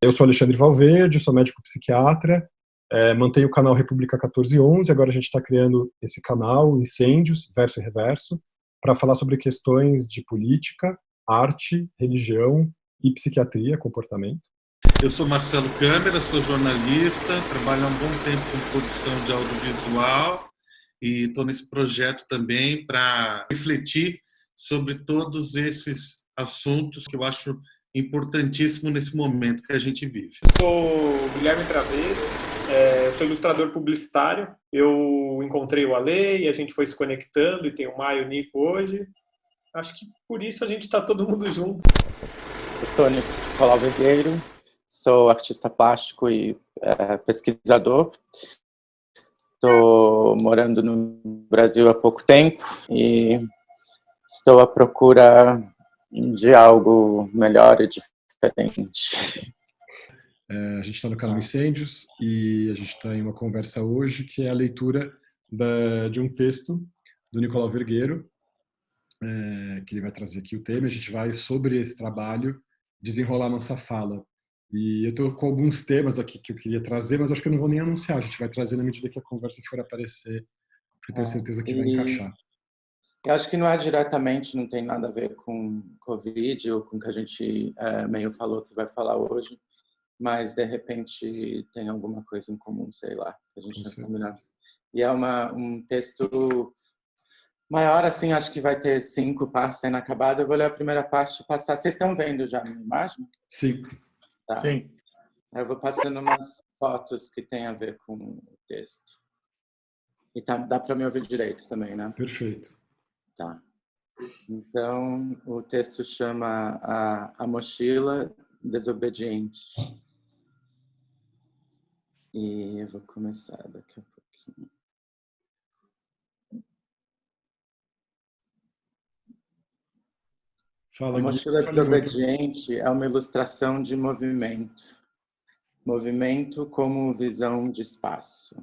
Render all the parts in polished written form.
Eu sou Alexandre Valverde, sou médico psiquiatra, mantenho o canal República 1411, agora a gente está criando esse canal Incêndios, Verso e Reverso, para falar sobre questões de política, arte, religião e psiquiatria, comportamento. Eu sou Marcelo Câmara, sou jornalista, trabalho há um bom tempo com produção de audiovisual e estou nesse projeto também para refletir sobre todos esses assuntos que eu acho importantíssimo nesse momento que a gente vive. Sou Guilherme Traveso, sou ilustrador publicitário. Eu encontrei o Ale e a gente foi se conectando e tem o Maio e o Nico hoje. Acho que por isso a gente está todo mundo junto. Eu sou Nicolau Vergueiro, sou artista plástico e pesquisador. Estou morando no Brasil há pouco tempo e estou à procura de algo melhor e diferente. A gente está no canal Incêndios e a gente está em uma conversa hoje que é a leitura de um texto do Nicolau Vergueiro, que ele vai trazer aqui o tema. A gente vai, sobre esse trabalho, desenrolar a nossa fala. E eu estou com alguns temas aqui que eu queria trazer, mas acho que eu não vou nem anunciar. A gente vai trazer na medida que a conversa for aparecer, porque eu tenho certeza que vai encaixar. Eu acho que não é diretamente, não tem nada a ver com Covid ou com o que a gente meio falou que vai falar hoje, mas de repente tem alguma coisa em comum, sei lá, que a gente vai combinar. E é um texto maior, assim, acho que vai ter 5 partes inacabadas. Eu vou ler a primeira parte e passar. Vocês estão vendo já a minha imagem? Sim. Tá. Sim. Eu vou passando umas fotos que tem a ver com o texto. E dá para me ouvir direito também, né? Perfeito. Tá. Então, o texto chama A Mochila Desobediente. E eu vou começar daqui a pouquinho. Fala, A Mochila Desobediente é uma ilustração de movimento. Movimento como visão de espaço.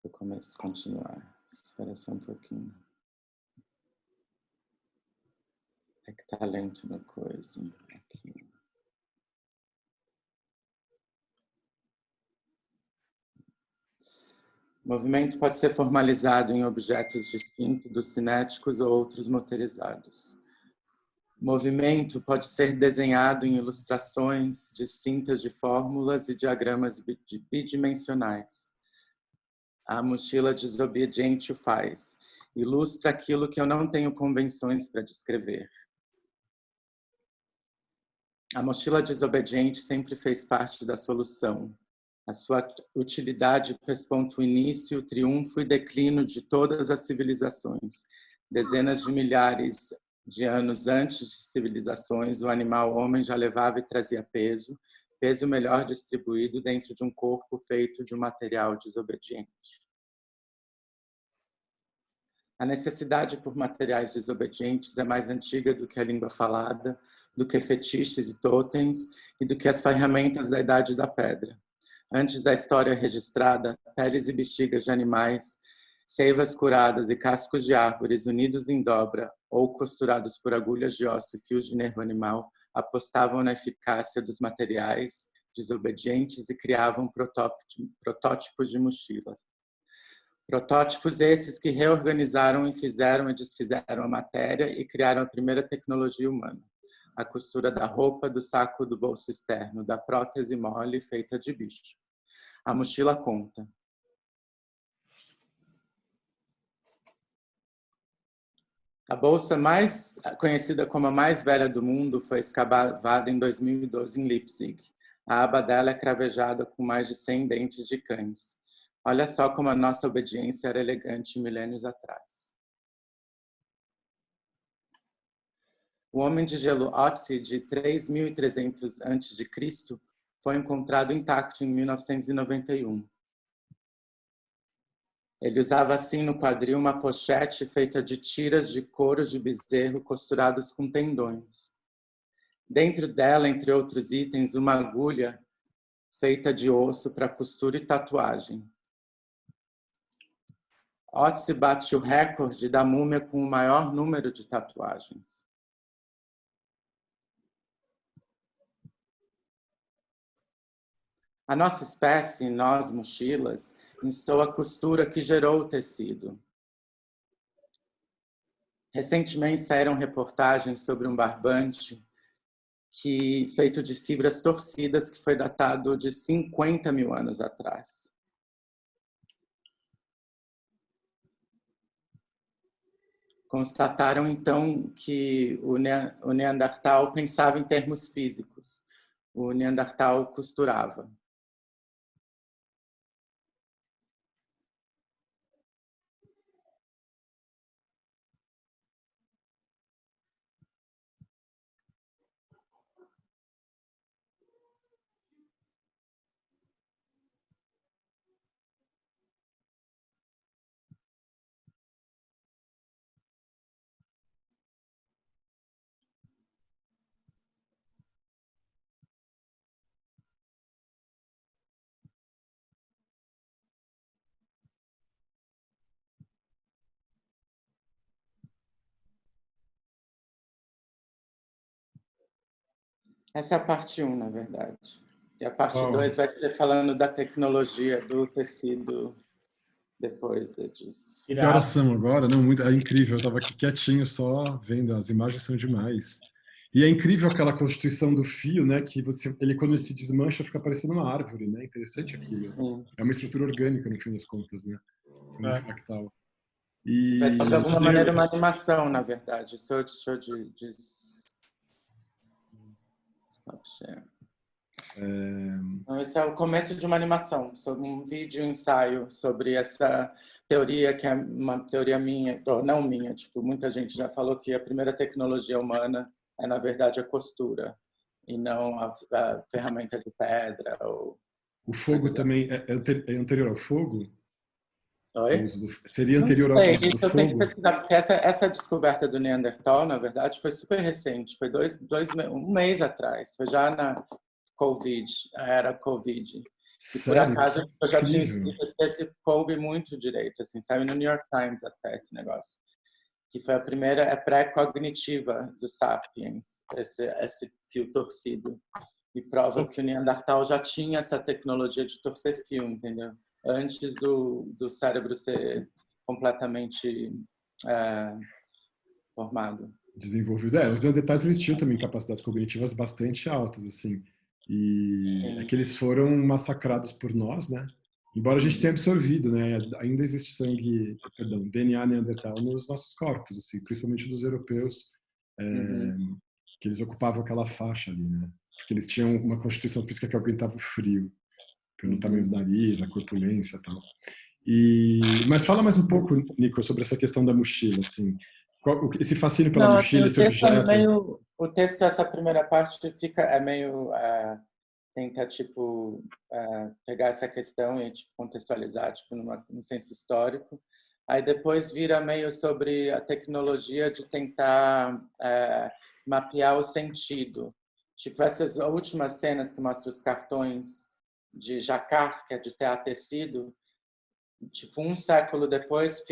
Vou começar a continuar. Espera só um pouquinho. É que tá lento no coisa. Aqui. Movimento pode ser formalizado em objetos distintos dos cinéticos ou outros motorizados. Movimento pode ser desenhado em ilustrações distintas de fórmulas e diagramas bidimensionais. A mochila desobediente o faz. Ilustra aquilo que eu não tenho convenções para descrever. A mochila desobediente sempre fez parte da solução. A sua utilidade corresponde ao início, o triunfo e declínio de todas as civilizações. Dezenas de milhares de anos antes de civilizações, o animal homem já levava e trazia peso melhor distribuído dentro de um corpo feito de um material desobediente. A necessidade por materiais desobedientes é mais antiga do que a língua falada, do que fetiches e totens e do que as ferramentas da Idade da Pedra. Antes da história registrada, peles e bexigas de animais, seivas curadas e cascos de árvores unidos em dobra ou costurados por agulhas de osso e fios de nervo animal apostavam na eficácia dos materiais desobedientes e criavam protótipos de mochilas. Protótipos esses que reorganizaram e fizeram e desfizeram a matéria e criaram a primeira tecnologia humana. A costura da roupa, do saco do bolso externo, da prótese mole feita de bicho. A mochila conta. A bolsa mais conhecida como a mais velha do mundo foi escavada em 2012 em Leipzig. A aba dela é cravejada com mais de 100 dentes de cães. Olha só como a nossa obediência era elegante milênios atrás. O homem de gelo Otzi, de 3.300 a.C., foi encontrado intacto em 1991. Ele usava assim no quadril uma pochete feita de tiras de couro de bezerro costurados com tendões. Dentro dela, entre outros itens, uma agulha feita de osso para costura e tatuagem. Otzi bate o recorde da múmia com o maior número de tatuagens. A nossa espécie, nós mochilas, iniciou a costura que gerou o tecido. Recentemente saíram reportagens sobre um barbante feito de fibras torcidas que foi datado de 50 mil anos atrás. Constataram, então, que o Neandertal pensava em termos físicos. O Neandertal costurava. Essa é a parte 1, na verdade. E a parte 2 vai ser falando da tecnologia do tecido depois disso. Que horas são agora? Não, muito, é incrível. Eu estava aqui quietinho só vendo, as imagens são demais. E é incrível aquela constituição do fio, né? Que ele quando ele se desmancha fica parecendo uma árvore, né? Interessante aquilo. Sim. É uma estrutura orgânica no fim das contas, né? Um fractal. Vai ser de alguma maneira uma animação, na verdade. Stop share. Então, esse é o começo de uma animação, sobre um vídeo ensaio sobre essa teoria que é uma teoria minha, ou não minha, tipo, muita gente já falou que a primeira tecnologia humana é, na verdade, a costura, e não a ferramenta de pedra. O fogo também é anterior ao fogo? Oi? Seria anterior ao uso do fogo? Eu tenho que pesquisar, porque essa descoberta do Neandertal, na verdade, foi super recente, foi um mês atrás, foi já na era Covid. Sério? E por acaso eu já tinha Incrível. escrito esse coube muito direito, assim, saiu no New York Times até esse negócio, que foi a primeira pré-cognitiva do Sapiens, esse fio torcido, e prova que o Neandertal já tinha essa tecnologia de torcer fio, entendeu? Antes do cérebro ser completamente formado. Desenvolvido. Os Neandertais eles tinham também capacidades cognitivas bastante altas, assim. E é que eles foram massacrados por nós, né? Embora a gente tenha absorvido, né? Ainda existe DNA Neandertal nos nossos corpos, assim, principalmente dos europeus, que eles ocupavam aquela faixa ali, né? Porque eles tinham uma constituição física que aguentava o frio, pelo tamanho do nariz, a corpulência e tal. Mas fala mais um pouco, Nico, sobre essa questão da mochila, assim. Esse fascínio pela mochila, esse objeto. O texto, essa primeira parte, é meio tenta tipo pegar essa questão e tipo, contextualizar tipo num senso histórico. Aí depois vira meio sobre a tecnologia de tentar mapear o sentido. Tipo essas últimas cenas que mostram os cartões de jacquard, que é de tear tecido, tipo um século depois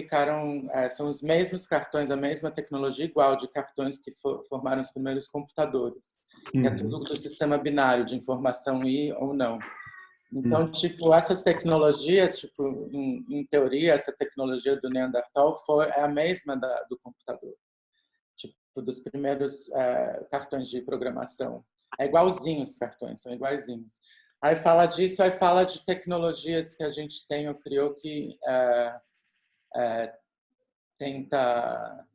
são os mesmos cartões, a mesma tecnologia igual de cartões que formaram os primeiros computadores. Que é tudo do sistema binário de informação e ou não. Então, tipo, essas tecnologias, tipo, em teoria, essa tecnologia do Neandertal é a mesma do computador. Tipo, dos primeiros cartões de programação. É igualzinho os cartões, são iguaizinhos. Aí fala disso, aí fala de tecnologias que a gente tem ou criou que tenta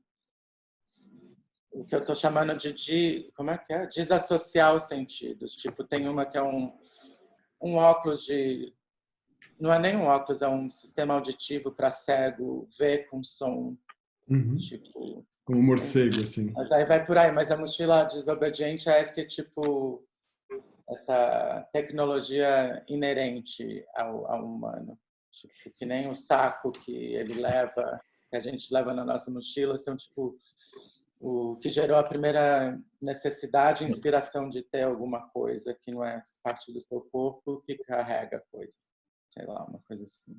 o que eu estou chamando como é que é? Desassociar os sentidos. Tipo, tem uma que é um óculos não é nem um óculos, é um sistema auditivo para cego ver com som. Tipo, como um morcego, assim. Mas aí vai por aí, mas a mochila desobediente é esse tipo, essa tecnologia inerente ao humano. Tipo, que nem o saco que a gente leva na nossa mochila, são tipo o que gerou a primeira necessidade e inspiração de ter alguma coisa que não é parte do seu corpo que carrega a coisa. Sei lá, uma coisa assim.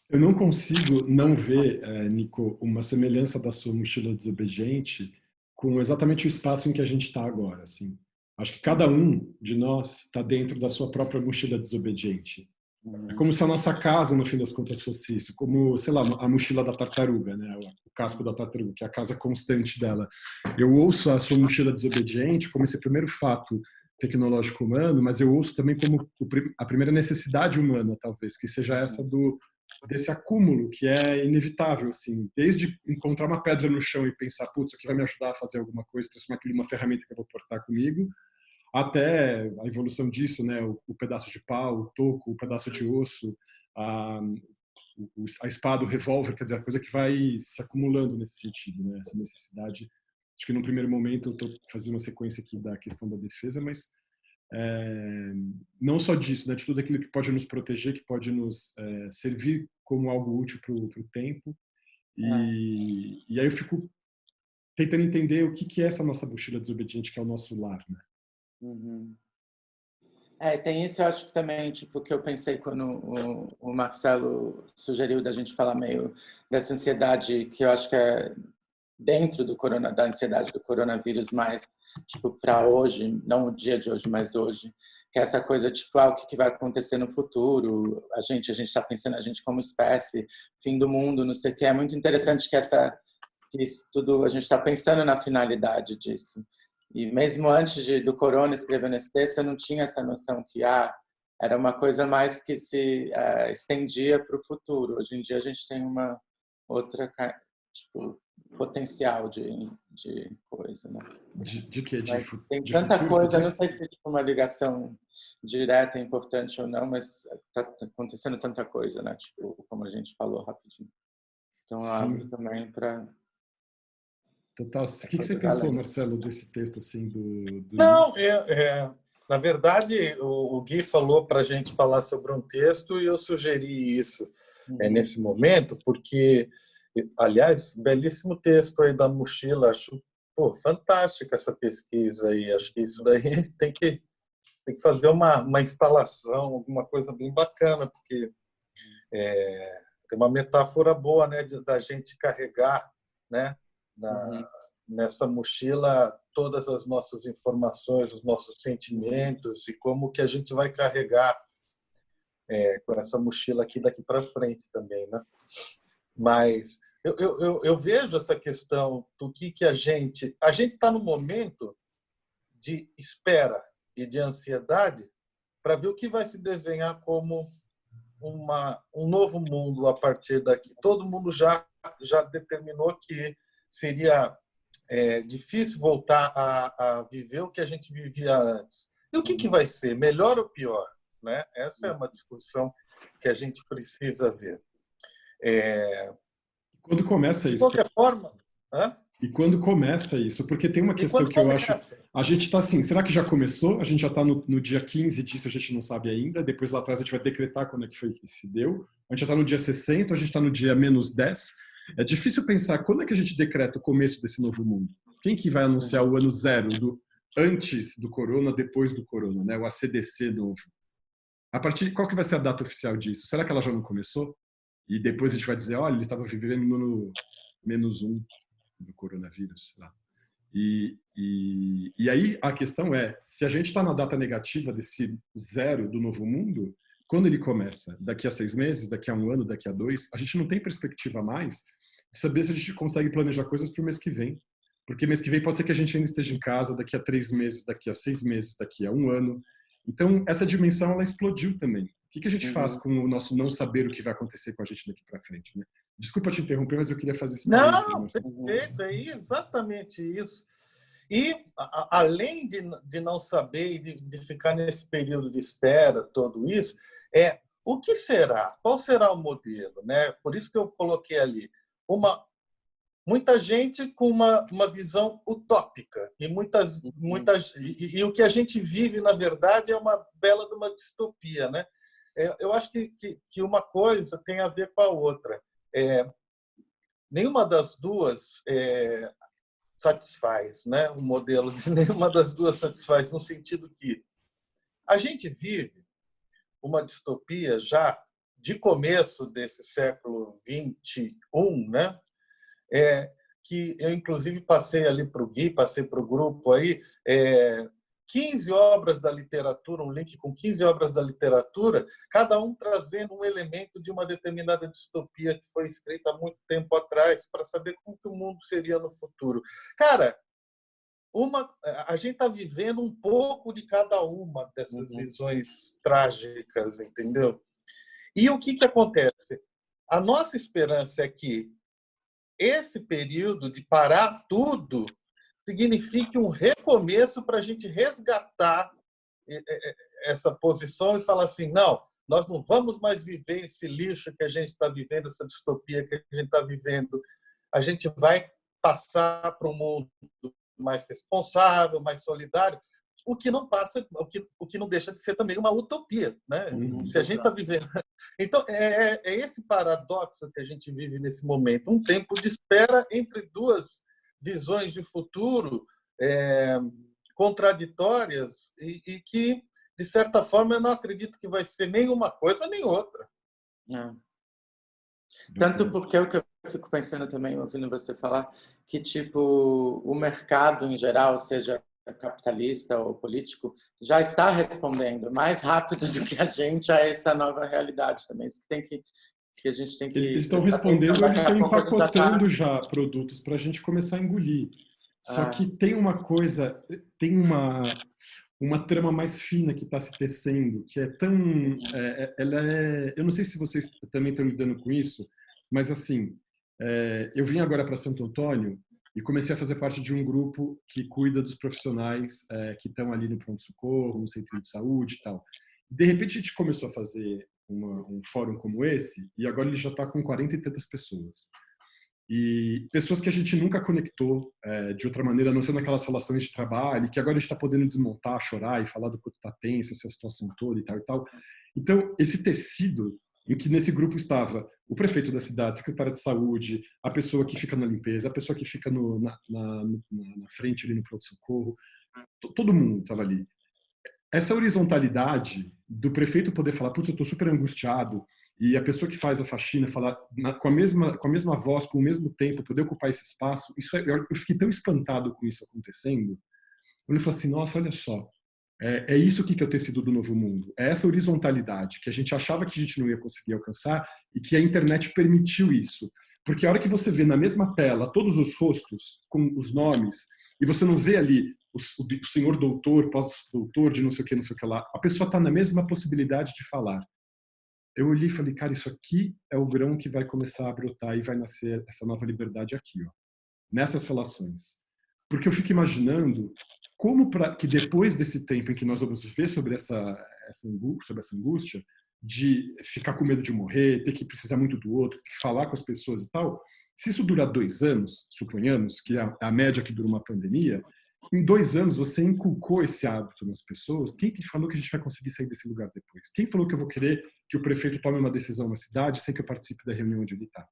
Eu não consigo não ver, Nico, uma semelhança da sua mochila desobediente com exatamente o espaço em que a gente está agora, assim. Acho que cada um de nós está dentro da sua própria mochila desobediente. É como se a nossa casa, no fim das contas, fosse isso. Como, sei lá, a mochila da tartaruga, né? O casco da tartaruga, que é a casa constante dela. Eu ouço a sua mochila desobediente como esse primeiro fato tecnológico humano, mas eu ouço também como a primeira necessidade humana, talvez, que seja essa desse acúmulo que é inevitável, assim, desde encontrar uma pedra no chão e pensar, putz, isso aqui vai me ajudar a fazer alguma coisa, transformar aquilo em uma ferramenta que eu vou portar comigo, até a evolução disso, né, o pedaço de pau, o toco, o pedaço de osso, a espada, o revólver, quer dizer, a coisa que vai se acumulando nesse sentido, né, essa necessidade. Acho que no primeiro momento eu estou fazendo uma sequência aqui da questão da defesa, mas não só disso, né, de tudo aquilo que pode nos proteger, que pode nos servir como algo útil para o tempo. E aí eu fico tentando entender o que é essa nossa mochila desobediente, que é o nosso lar, né? Uhum. Tem isso, eu acho que também, tipo, que eu pensei quando o Marcelo sugeriu da gente falar meio dessa ansiedade, que eu acho que é dentro da ansiedade do coronavírus, mais, tipo, para hoje, não o dia de hoje, mas hoje, que é essa coisa, tipo, o que vai acontecer no futuro, a gente está pensando, a gente como espécie, fim do mundo, não sei o que, é muito interessante que isso tudo, a gente está pensando na finalidade disso. E mesmo antes do corona, escrevendo esse texto, eu não tinha essa noção que era uma coisa mais que se estendia para o futuro. Hoje em dia a gente tem uma outra, tipo, potencial de coisa, né? De quê? Tem De tanta futuro, coisa, não sei se é tipo uma ligação direta é importante ou não, mas está acontecendo tanta coisa, né? Tipo, como a gente falou rapidinho. Então, eu abro também para... Total. O que você pensou, Marcelo, desse texto assim do... Não, na verdade, o Gui falou para a gente falar sobre um texto e eu sugeri isso nesse momento, porque, aliás, belíssimo texto aí da mochila, acho fantástica essa pesquisa aí, acho que isso daí tem que fazer uma instalação, alguma coisa bem bacana, porque tem uma metáfora boa, né, da gente carregar, né, nessa mochila todas as nossas informações, os nossos sentimentos e como que a gente vai carregar com essa mochila aqui daqui para frente também, né? Mas eu vejo essa questão do que a gente está no momento de espera e de ansiedade para ver o que vai se desenhar como um novo mundo a partir daqui. Todo mundo já determinou que seria difícil voltar a viver o que a gente vivia antes. E o que vai ser? Melhor ou pior? Né? Essa é uma discussão que a gente precisa ver. Quando começa isso? De qualquer forma... E quando começa isso? Porque tem uma questão que eu acho... A gente está assim, será que já começou? A gente já está no dia 15 disso, a gente não sabe ainda. Depois lá atrás a gente vai decretar quando é que foi que se deu. A gente já está no dia 60, a gente está no dia -10. É difícil pensar quando é que a gente decreta o começo desse novo mundo. Quem que vai anunciar o ano zero, antes do corona, depois do corona, né? O ACDC novo. Qual que vai ser a data oficial disso? Será que ela já não começou? E depois a gente vai dizer, olha, ele estava vivendo no -1 do coronavírus. Lá. E aí a questão é, se a gente está na data negativa desse zero do novo mundo, quando ele começa? Daqui a 6 meses, daqui a 1 ano, daqui a 2? A gente não tem perspectiva mais de saber se a gente consegue planejar coisas para o mês que vem. Porque mês que vem pode ser que a gente ainda esteja em casa, daqui a 3 meses, daqui a 6 meses, daqui a 1 ano. Então, essa dimensão, ela explodiu também. O que a gente faz com o nosso não saber o que vai acontecer com a gente daqui para frente? Né? Desculpa te interromper, mas eu queria fazer esse parênteses. Não, perfeito, é exatamente isso. E, além de não saber e de ficar nesse período de espera, tudo isso, o que será? Qual será o modelo? Né? Por isso que eu coloquei ali. Muita gente com uma visão utópica. E, e o que a gente vive, na verdade, é uma bela de uma distopia. Né? Eu acho que uma coisa tem a ver com a outra. Nenhuma das duas satisfaz, né? O modelo de nenhuma das duas satisfaz, no sentido que a gente vive uma distopia já de começo desse século XXI, né? Que eu, inclusive, passei ali para o Gui, passei para o grupo aí, 15 obras da literatura, um link com 15 obras da literatura, cada um trazendo um elemento de uma determinada distopia que foi escrita há muito tempo atrás, para saber como que o mundo seria no futuro. Cara, a gente está vivendo um pouco de cada uma dessas visões trágicas, entendeu? E o que acontece? A nossa esperança é que esse período de parar tudo signifique um recomeço para a gente resgatar essa posição e falar assim, não, nós não vamos mais viver esse lixo que a gente está vivendo, essa distopia que a gente está vivendo. A gente vai passar para um mundo mais responsável, mais solidário, o que não passa, o que não deixa de ser também uma utopia, né? Se a gente está vivendo, então é esse paradoxo que a gente vive nesse momento, um tempo de espera entre duas visões de futuro contraditórias e que, de certa forma, eu não acredito que vai ser nem uma coisa nem outra. Tanto porque o que eu fico pensando também, ouvindo você falar, que tipo o mercado em geral, seja capitalista ou político, já está respondendo mais rápido do que a gente a essa nova realidade também. Isso que a gente tem que... Eles estão respondendo, eles estão empacotando já produtos para a gente começar a engolir. Só que tem uma coisa, tem uma trama mais fina que está se tecendo, que é tão... eu não sei se vocês também estão lidando com isso, mas assim, eu vim agora para Santo Antônio e comecei a fazer parte de um grupo que cuida dos profissionais que estão ali no pronto-socorro, no centro de saúde e tal. De repente a gente começou a fazer um fórum como esse e agora ele já está com 40 e tantas pessoas. E pessoas que a gente nunca conectou de outra maneira, a não ser naquelas relações de trabalho, que agora a gente está podendo desmontar, chorar e falar do quanto está tensa essa situação toda e tal e tal. Então, esse tecido em que nesse grupo estava o prefeito da cidade, a secretária de saúde, a pessoa que fica na limpeza, a pessoa que fica na frente ali no pronto-socorro, todo mundo estava ali. Essa horizontalidade do prefeito poder falar, putz, eu estou super angustiado, e a pessoa que faz a faxina falar com a mesma voz, com o mesmo tempo, poder ocupar esse espaço, eu fiquei tão espantado com isso acontecendo. Eu falei assim, nossa, olha só, é isso que é o tecido do novo mundo. É essa horizontalidade que a gente achava que a gente não ia conseguir alcançar e que a internet permitiu isso. Porque a hora que você vê na mesma tela todos os rostos com os nomes e você não vê ali o senhor doutor, pós-doutor de não sei o que lá, a pessoa está na mesma possibilidade de falar. Eu olhei e falei, cara, isso aqui é o grão que vai começar a brotar e vai nascer essa nova liberdade aqui, ó, nessas relações. Porque eu fico imaginando como que depois desse tempo em que nós vamos ver sobre essa angústia de ficar com medo de morrer, ter que precisar muito do outro, ter que falar com as pessoas e tal, se isso durar 2 anos, suponhamos, que é a média que dura uma pandemia, em 2 anos você inculcou esse hábito nas pessoas. Quem que falou que a gente vai conseguir sair desse lugar depois? Quem falou que eu vou querer que o prefeito tome uma decisão na cidade sem que eu participe da reunião onde ele está?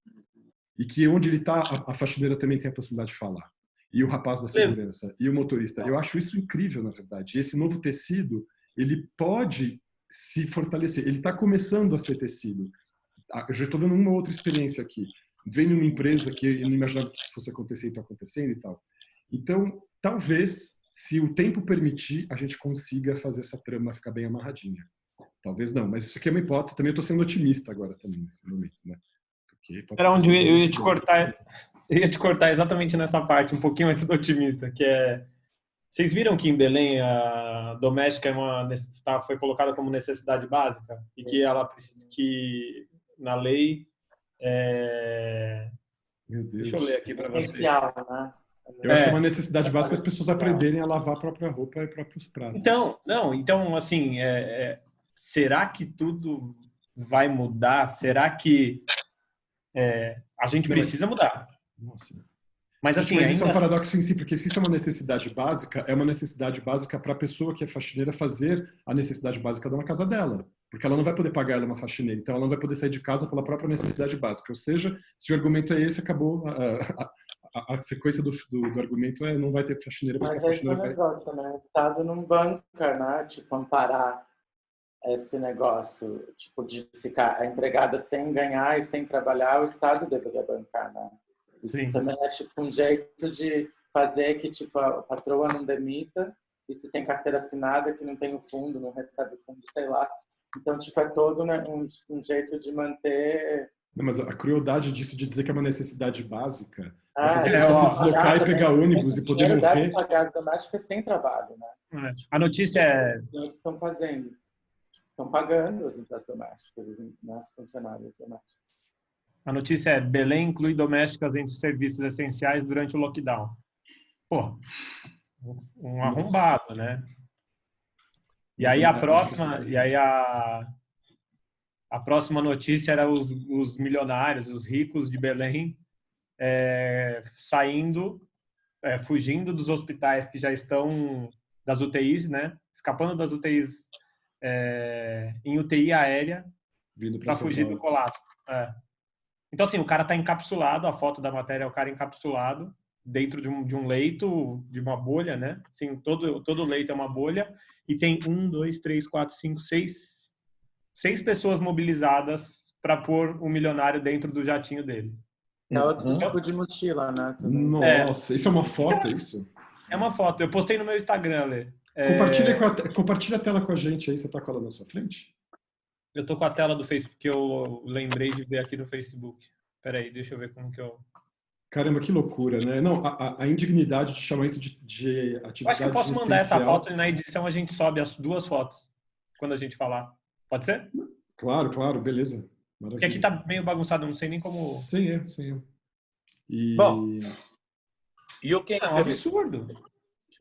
E que onde ele está, a faxineira também tem a possibilidade de falar. E o rapaz da segurança, e o motorista. Eu acho isso incrível, na verdade. E esse novo tecido, ele pode se fortalecer. Ele está começando a ser tecido. Eu já estou vendo uma outra experiência aqui. Vem numa empresa que eu não imaginava que isso fosse acontecer e está acontecendo e tal. Então, talvez, se o tempo permitir, a gente consiga fazer essa trama ficar bem amarradinha. Talvez não, mas isso aqui é uma hipótese. Também estou sendo otimista agora também, nesse momento, né? Era onde eu ia te cortar. Eu ia te cortar exatamente nessa parte, um pouquinho antes do otimista, que é... Vocês viram que em Belém a doméstica foi colocada como necessidade básica? E que na lei... Meu Deus. Deixa eu ler aqui para vocês. Essencial, né? Eu acho que é uma necessidade básica as pessoas aprenderem a lavar a própria roupa e próprios pratos. Então assim, será que tudo vai mudar? Será que a gente precisa mudar? Nossa. Mas assim, isso é um paradoxo em si, porque se isso é uma necessidade básica, é uma necessidade básica para a pessoa que é faxineira fazer a necessidade básica da casa dela. Porque ela não vai poder pagar ela uma faxineira, então ela não vai poder sair de casa pela própria necessidade básica. Ou seja, se o argumento é esse, acabou a sequência do argumento não vai ter faxineira. Mas esse é o negócio, né? O Estado não banca, né? Tipo, amparar esse negócio, tipo, de ficar a empregada sem ganhar e sem trabalhar, o Estado deveria bancar, né? Isso Sim. também é tipo um jeito de fazer que tipo a patroa não demita, e se tem carteira assinada que não tem o fundo, não recebe o fundo, sei lá. Então, tipo, é todo, né, um jeito de manter... Não, mas a crueldade disso de dizer que é uma necessidade básica é Ah, fazer a pessoa se deslocar e pegar ônibus e poder morrer. Deve pagar as domésticas sem trabalho, né? A notícia é... Eles estão fazendo. Estão pagando as domésticas, as funcionárias domésticas. A notícia é: Belém inclui domésticas entre serviços essenciais durante o lockdown. Pô, um arrombado, né? E aí a próxima notícia era os milionários, os ricos de Belém saindo, fugindo dos hospitais que já estão, das UTIs, né? Escapando das UTIs em UTI aérea para fugir do colapso. Então, assim, o cara está encapsulado, a foto da matéria é o cara encapsulado dentro de um leito, de uma bolha, né? Assim, todo leito é uma bolha e tem 1, 2, 3, 4, 5, 6 pessoas mobilizadas para pôr o milionário dentro do jatinho dele. É outro tipo de mochila, né? Nossa, isso é uma foto, é isso? É uma foto. Eu postei no meu Instagram, Lê. Compartilha a tela com a gente aí, você tá com ela na sua frente? Eu tô com a tela do Facebook, que eu lembrei de ver aqui no Facebook. Peraí, deixa eu ver como que eu... Caramba, que loucura, né? Não, a indignidade de chamar isso de atividade eu acho que eu posso mandar essencial. essa foto e na edição a gente sobe as 2 fotos, quando a gente falar. Pode ser? Claro, beleza. Maravilha. Porque aqui tá meio bagunçado, não sei nem como... Sem erro. Bom, e o que é um absurdo.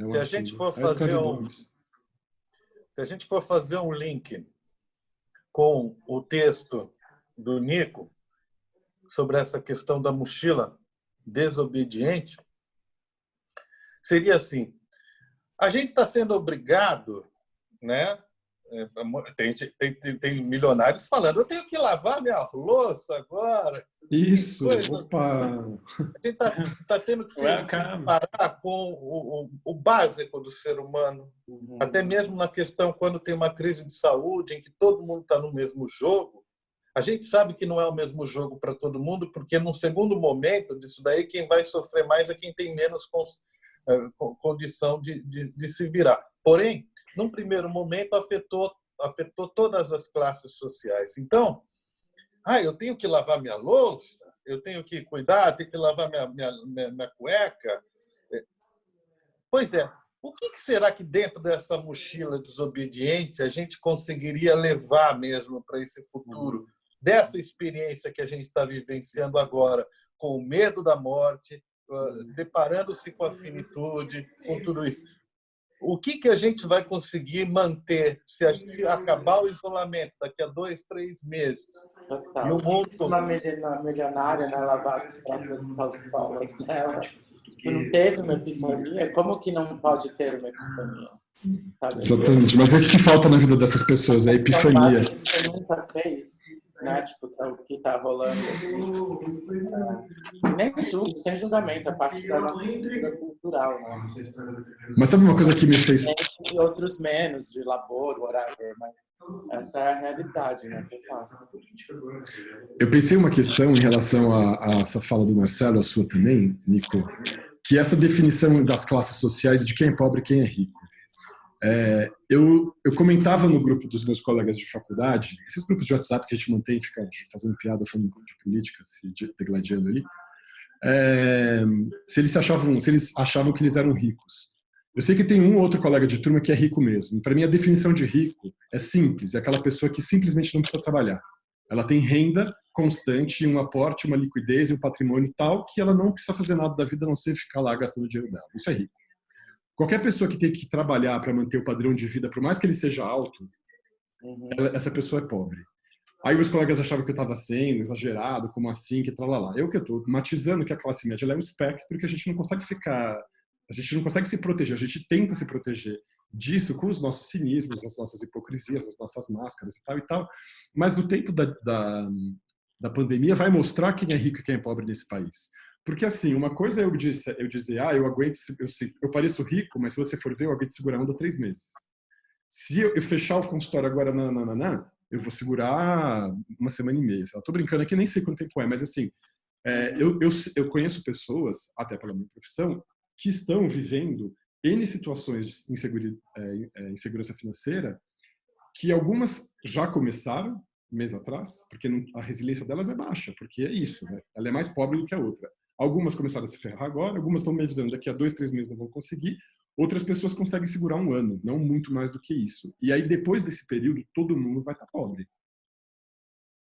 Se a gente for fazer um link com o texto do Nico sobre essa questão da mochila desobediente, seria assim: a gente está sendo obrigado, né? Tem milionários falando, eu tenho que lavar minha louça agora. Isso, opa! A gente está tendo que se parar com o básico do ser humano. Até mesmo na questão, quando tem uma crise de saúde, em que todo mundo está no mesmo jogo, a gente sabe que não é o mesmo jogo para todo mundo, porque num segundo momento disso daí, quem vai sofrer mais é quem tem menos condição de se virar. Porém, num primeiro momento, afetou todas as classes sociais. Então, eu tenho que lavar minha louça, eu tenho que cuidar, tenho que lavar minha cueca. Pois é, o que será que dentro dessa mochila desobediente a gente conseguiria levar mesmo para esse futuro, dessa experiência que a gente está vivenciando agora, com o medo da morte, deparando-se com a finitude, com tudo isso? O que a gente vai conseguir manter se acabar o isolamento daqui a 2, 3 meses? Total. E o mundo... Uma milionária, né, lavar as próprias calçolas dela. Não teve uma epifania? Como que não pode ter uma epifania? Sabe? Exatamente, mas é isso que falta na vida dessas pessoas, é a epifania. Você nunca fez, né? Tipo, o que está rolando assim. Nem sem julgamento, é parte da nossa cultura cultural, né? Mas sabe uma coisa que me fez... E outros menos, de labor, whatever, mas essa é a realidade, né? Eu pensei uma questão em relação a essa fala do Marcelo, a sua também, Nico, que essa definição das classes sociais de quem é pobre e quem é rico. Eu comentava no grupo dos meus colegas de faculdade, esses grupos de WhatsApp que a gente mantém, fica fazendo piada, falando de política, se degladiando aí, se eles achavam que eles eram ricos. Eu sei que tem um ou outro colega de turma que é rico mesmo. Para mim, a definição de rico é simples, é aquela pessoa que simplesmente não precisa trabalhar. Ela tem renda constante, um aporte, uma liquidez e um patrimônio tal que ela não precisa fazer nada da vida a não ser ficar lá gastando o dinheiro dela. Isso é rico. Qualquer pessoa que tem que trabalhar para manter o padrão de vida, por mais que ele seja alto, essa pessoa é pobre. Aí meus colegas achavam que eu estava sendo exagerado, como assim, que tralalá. Eu que estou matizando que a classe média é um espectro que a gente não consegue se proteger, a gente tenta se proteger disso com os nossos cinismos, as nossas hipocrisias, as nossas máscaras e tal, mas o tempo da pandemia vai mostrar quem é rico e quem é pobre nesse país. Porque, assim, uma coisa é eu dizer, eu aguento, eu pareço rico, mas se você for ver, eu aguento segurar 1 ou 3 meses. Se eu fechar o consultório agora, eu vou segurar 1 semana e meia. Estou brincando aqui, nem sei quanto tempo é, mas assim, eu conheço pessoas, até pela minha profissão, que estão vivendo N situações de insegurança financeira, que algumas já começaram mês atrás, porque a resiliência delas é baixa, porque é isso, né? Ela é mais pobre do que a outra. Algumas começaram a se ferrar agora, algumas estão me avisando daqui a 2, 3 meses não vão conseguir, outras pessoas conseguem segurar 1 ano, não muito mais do que isso. E aí, depois desse período, todo mundo vai estar pobre.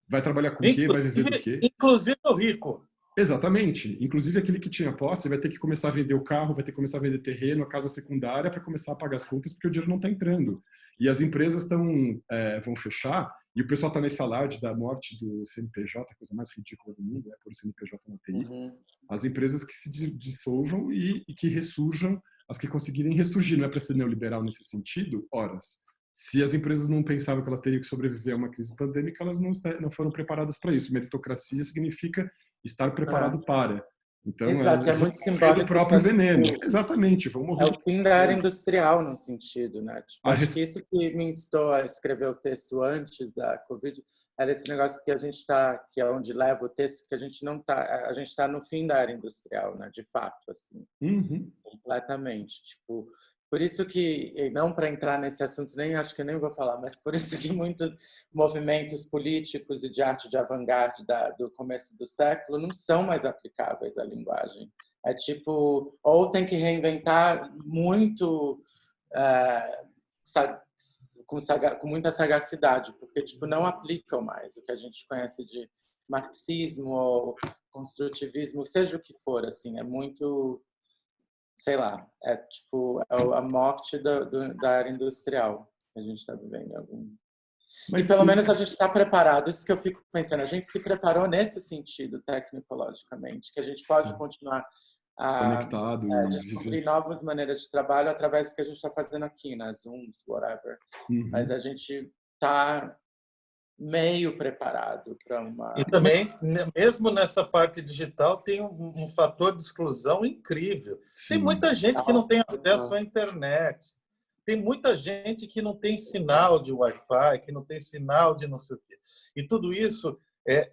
Vai trabalhar com o quê? Vai viver do quê? Inclusive o rico. Exatamente. Inclusive aquele que tinha posse vai ter que começar a vender o carro, vai ter que começar a vender terreno, a casa secundária para começar a pagar as contas, porque o dinheiro não está entrando. E as empresas vão fechar, e o pessoal está nesse alarde da morte do CNPJ, a coisa mais ridícula do mundo, por CNPJ na TI. As empresas que se dissolvam e que ressurjam, as que conseguirem ressurgir. Não é para ser neoliberal nesse sentido? Horas. Se as empresas não pensavam que elas teriam que sobreviver a uma crise pandêmica, elas não foram preparadas para isso. Meritocracia significa estar preparado para. Então, exato, elas é muito vão morrer do próprio veneno. Exatamente, vão morrer. É o fim da era industrial, no sentido, né? Tipo, acho que isso que me instou a escrever o texto antes da Covid era esse negócio que a gente está, que é onde leva o texto, que a gente não está, a gente está no fim da era industrial, né? De fato, assim, completamente. Tipo, por isso que, não para entrar nesse assunto, nem acho que nem vou falar, mas por isso que muitos movimentos políticos e de arte de avant-garde do começo do século não são mais aplicáveis à linguagem. É tipo, ou tem que reinventar muito, com muita sagacidade, porque tipo, não aplicam mais o que a gente conhece de marxismo ou construtivismo, seja o que for, assim, é muito... sei lá, é tipo a morte da era industrial que a gente está vivendo. Mas pelo menos a gente está preparado, isso que eu fico pensando, a gente se preparou nesse sentido, tecnologicamente, que a gente pode continuar conectado a descobrir novas maneiras de trabalho através do que a gente está fazendo aqui, nas Zooms, whatever. Mas a gente está meio preparado para uma... E também, mesmo nessa parte digital, tem um fator de exclusão incrível. Sim. Tem muita gente que não tem acesso à internet. Tem muita gente que não tem sinal de Wi-Fi, que não tem sinal de não sei o quê. E tudo isso é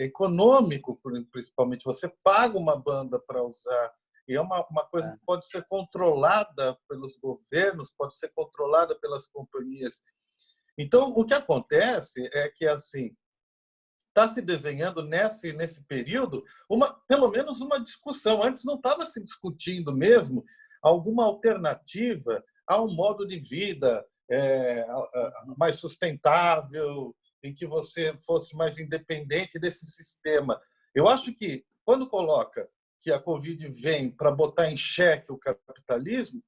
econômico, principalmente. Você paga uma banda para usar. E é uma coisa que pode ser controlada pelos governos, pode ser controlada pelas companhias. Então, o que acontece é que assim está se desenhando nesse período pelo menos uma discussão. Antes não estava se discutindo mesmo alguma alternativa a um modo de vida mais sustentável, em que você fosse mais independente desse sistema. Eu acho que quando coloca que a Covid vem para botar em xeque o capitalismo,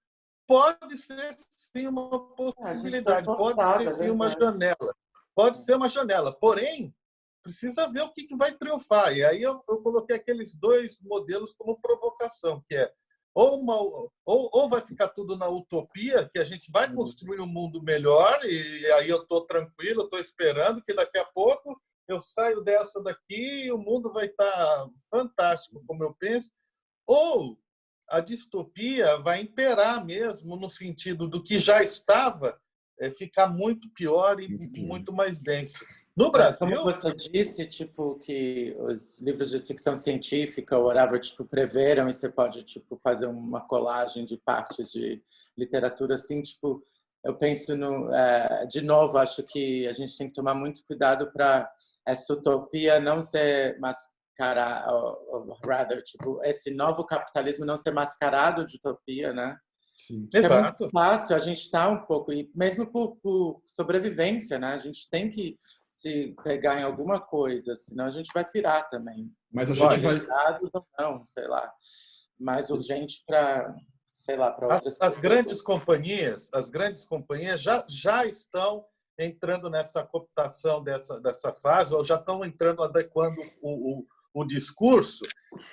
pode ser sim uma possibilidade, pode ser sim uma janela. Pode ser uma janela, porém, precisa ver o que vai triunfar. E aí eu coloquei aqueles 2 modelos como provocação, que é ou vai ficar tudo na utopia, que a gente vai construir um mundo melhor, e aí eu estou tranquilo, estou esperando que daqui a pouco eu saio dessa daqui e o mundo vai estar fantástico, como eu penso, ou a distopia vai imperar mesmo no sentido do que já estava ficar muito pior e muito mais denso. No Brasil... Como você disse, tipo, que os livros de ficção científica ou whatever, tipo, preveram, e você pode tipo, fazer uma colagem de partes de literatura assim, tipo, eu penso de novo, acho que a gente tem que tomar muito cuidado para essa utopia não ser tipo, esse novo capitalismo não ser mascarado de utopia, né? Sim. Exato. É muito fácil, a gente está um pouco, e mesmo por sobrevivência, né? A gente tem que se pegar em alguma coisa, senão a gente vai pirar também. Mas a gente vai... ou não, sei lá. Mais urgente para, sei lá, para outras as grandes companhias já estão entrando nessa cooptação dessa fase, ou já estão entrando, adequando o discurso,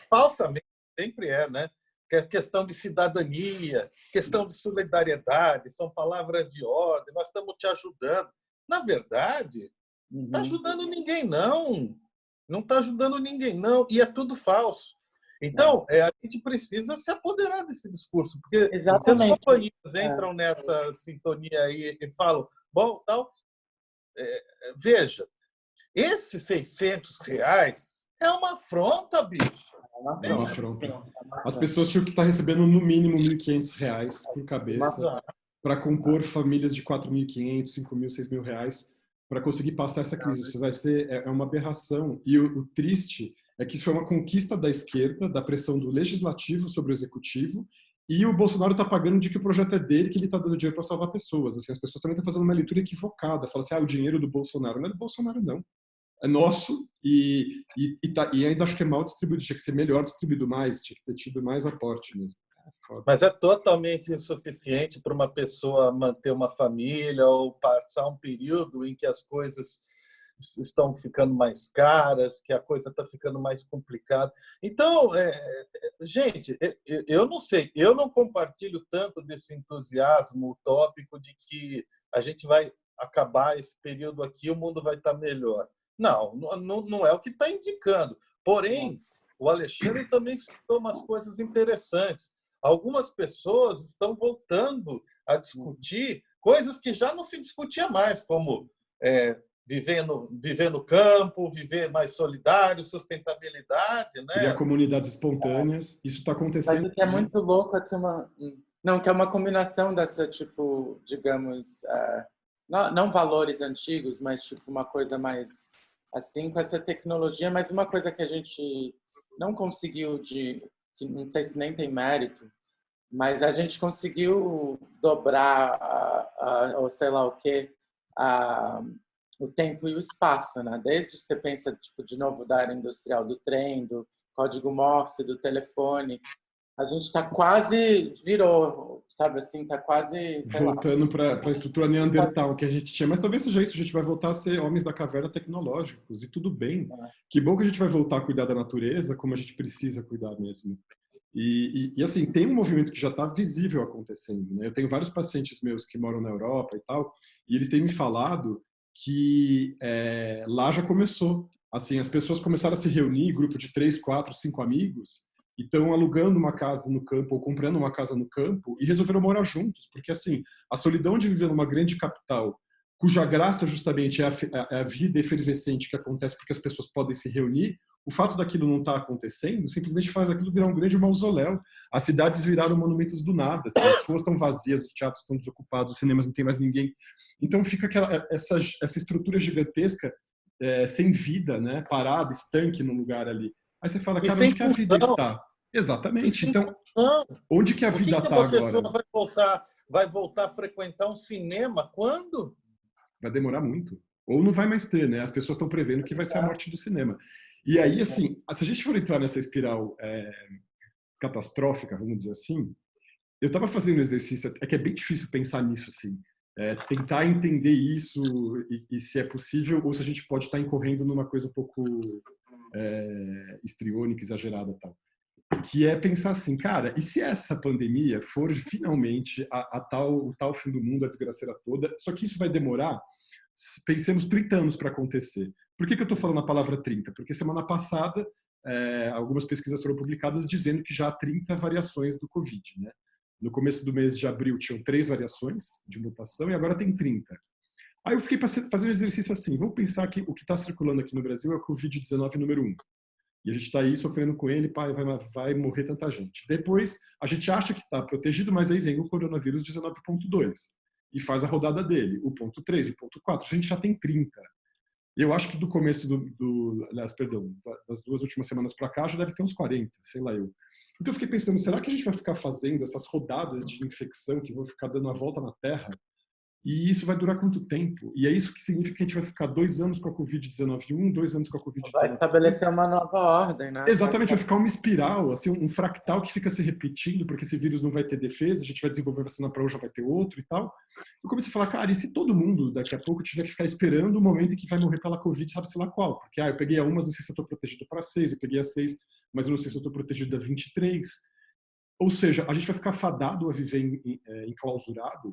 falsamente, sempre né? Que é questão de cidadania, questão de solidariedade, são palavras de ordem, nós estamos te ajudando. Na verdade, não está ajudando ninguém, não. Não está ajudando ninguém, não. E é tudo falso. Então, a gente precisa se apoderar desse discurso, porque Exatamente. se as companhias entram nessa sintonia aí e falam, bom, tal, veja, esses R$600 é uma afronta, bicho. É uma afronta. As pessoas tinham que estar recebendo no mínimo R$1.500 por cabeça para compor famílias de R$4.500, R$5.000, R$6.000 para conseguir passar essa crise. Isso vai ser uma aberração. E o triste é que isso foi uma conquista da esquerda, da pressão do legislativo sobre o executivo, e o Bolsonaro está pagando de que o projeto é dele, que ele está dando dinheiro para salvar pessoas. Assim, as pessoas também estão fazendo uma leitura equivocada. Falam assim, o dinheiro do Bolsonaro. Não é do Bolsonaro, não. É nosso e ainda acho que é mal distribuído. Tinha que ser melhor distribuído mais, tinha que ter tido mais aporte mesmo. Mas é totalmente insuficiente para uma pessoa manter uma família ou passar um período em que as coisas estão ficando mais caras, que a coisa está ficando mais complicada. Então, gente, eu não sei, eu não compartilho tanto desse entusiasmo utópico de que a gente vai acabar esse período aqui e o mundo vai estar melhor. Não é o que está indicando. Porém, o Alexandre também citou umas coisas interessantes. Algumas pessoas estão voltando a discutir coisas que já não se discutia mais, como viver no campo, viver mais solidário, sustentabilidade, né? Criar comunidades espontâneas. Isso está acontecendo. Mas o que é muito louco é que que é uma combinação dessa, tipo, digamos, não valores antigos, mas tipo uma coisa mais assim com essa tecnologia, mas uma coisa que a gente não conseguiu que não sei se nem tem mérito, mas a gente conseguiu dobrar ou sei lá o que o tempo e o espaço, né? Desde que você pensa tipo de novo da área industrial, do trem, do código Morse, do telefone, a gente está quase sabe assim, está quase voltando para a estrutura neandertal que a gente tinha, mas talvez seja isso, a gente vai voltar a ser homens da caverna tecnológicos e tudo bem. Que bom que a gente vai voltar a cuidar da natureza como a gente precisa cuidar mesmo. E assim, tem um movimento que já está visível acontecendo, né? Eu tenho vários pacientes meus que moram na Europa e tal, e eles têm me falado que lá já começou. Assim, as pessoas começaram a se reunir, grupo de 3, 4, 5 amigos, e estão alugando uma casa no campo ou comprando uma casa no campo e resolveram morar juntos, porque assim, a solidão de viver numa grande capital, cuja graça justamente é a vida efervescente que acontece porque as pessoas podem se reunir, o fato daquilo não estar acontecendo simplesmente faz aquilo virar um grande mausoléu. As cidades viraram monumentos do nada, assim, as ruas estão vazias, os teatros estão desocupados, os cinemas não tem mais ninguém. Então fica essa estrutura gigantesca sem vida, né, parada, estanque no lugar ali. Aí você fala, cara, onde que a vida está? Exatamente. Então, onde que a vida está agora? A pessoa vai voltar a frequentar um cinema quando? Vai demorar muito. Ou não vai mais ter, né? As pessoas estão prevendo que vai ser a morte do cinema. E aí, assim, se a gente for entrar nessa espiral catastrófica, vamos dizer assim, eu estava fazendo um exercício, é que é bem difícil pensar nisso, assim. Tentar entender isso e se é possível ou se a gente pode estar incorrendo numa coisa um pouco histriônica, exagerada e tal. Que é pensar assim, cara, e se essa pandemia for finalmente o tal fim do mundo, a desgraceira toda, só que isso vai demorar, pensemos, 30 anos para acontecer. Por que eu estou falando a palavra 30? Porque semana passada algumas pesquisas foram publicadas dizendo que já há 30 variações do Covid, né? No começo do mês de abril tinham 3 variações de mutação e agora tem 30. Aí eu fiquei fazendo um exercício assim, vamos pensar que o que está circulando aqui no Brasil é o Covid-19 número 1. E a gente está aí sofrendo com ele, vai morrer tanta gente. Depois, a gente acha que está protegido, mas aí vem o coronavírus 19.2 e faz a rodada dele, o ponto 3, o ponto 4. A gente já tem 30. Eu acho que do começo das 2 últimas semanas para cá já deve ter uns 40, sei lá eu. Então eu fiquei pensando, será que a gente vai ficar fazendo essas rodadas de infecção que vão ficar dando a volta na Terra? E isso vai durar quanto tempo? E é isso que significa que a gente vai ficar 2 anos com a Covid-19 2 anos com a Covid-19. Vai estabelecer uma nova ordem, né? Exatamente, vai ficar uma espiral, assim, um fractal que fica se repetindo, porque esse vírus não vai ter defesa, a gente vai desenvolver vacina para hoje, já vai ter outro e tal. Eu comecei a falar, cara, e se todo mundo daqui a pouco tiver que ficar esperando o momento em que vai morrer pela Covid, sabe-se lá qual? Porque, eu peguei a 1, mas não sei se eu estou protegido para 6, eu peguei a 6, mas eu não sei se eu estou protegido da 23. Ou seja, a gente vai ficar fadado a viver enclausurado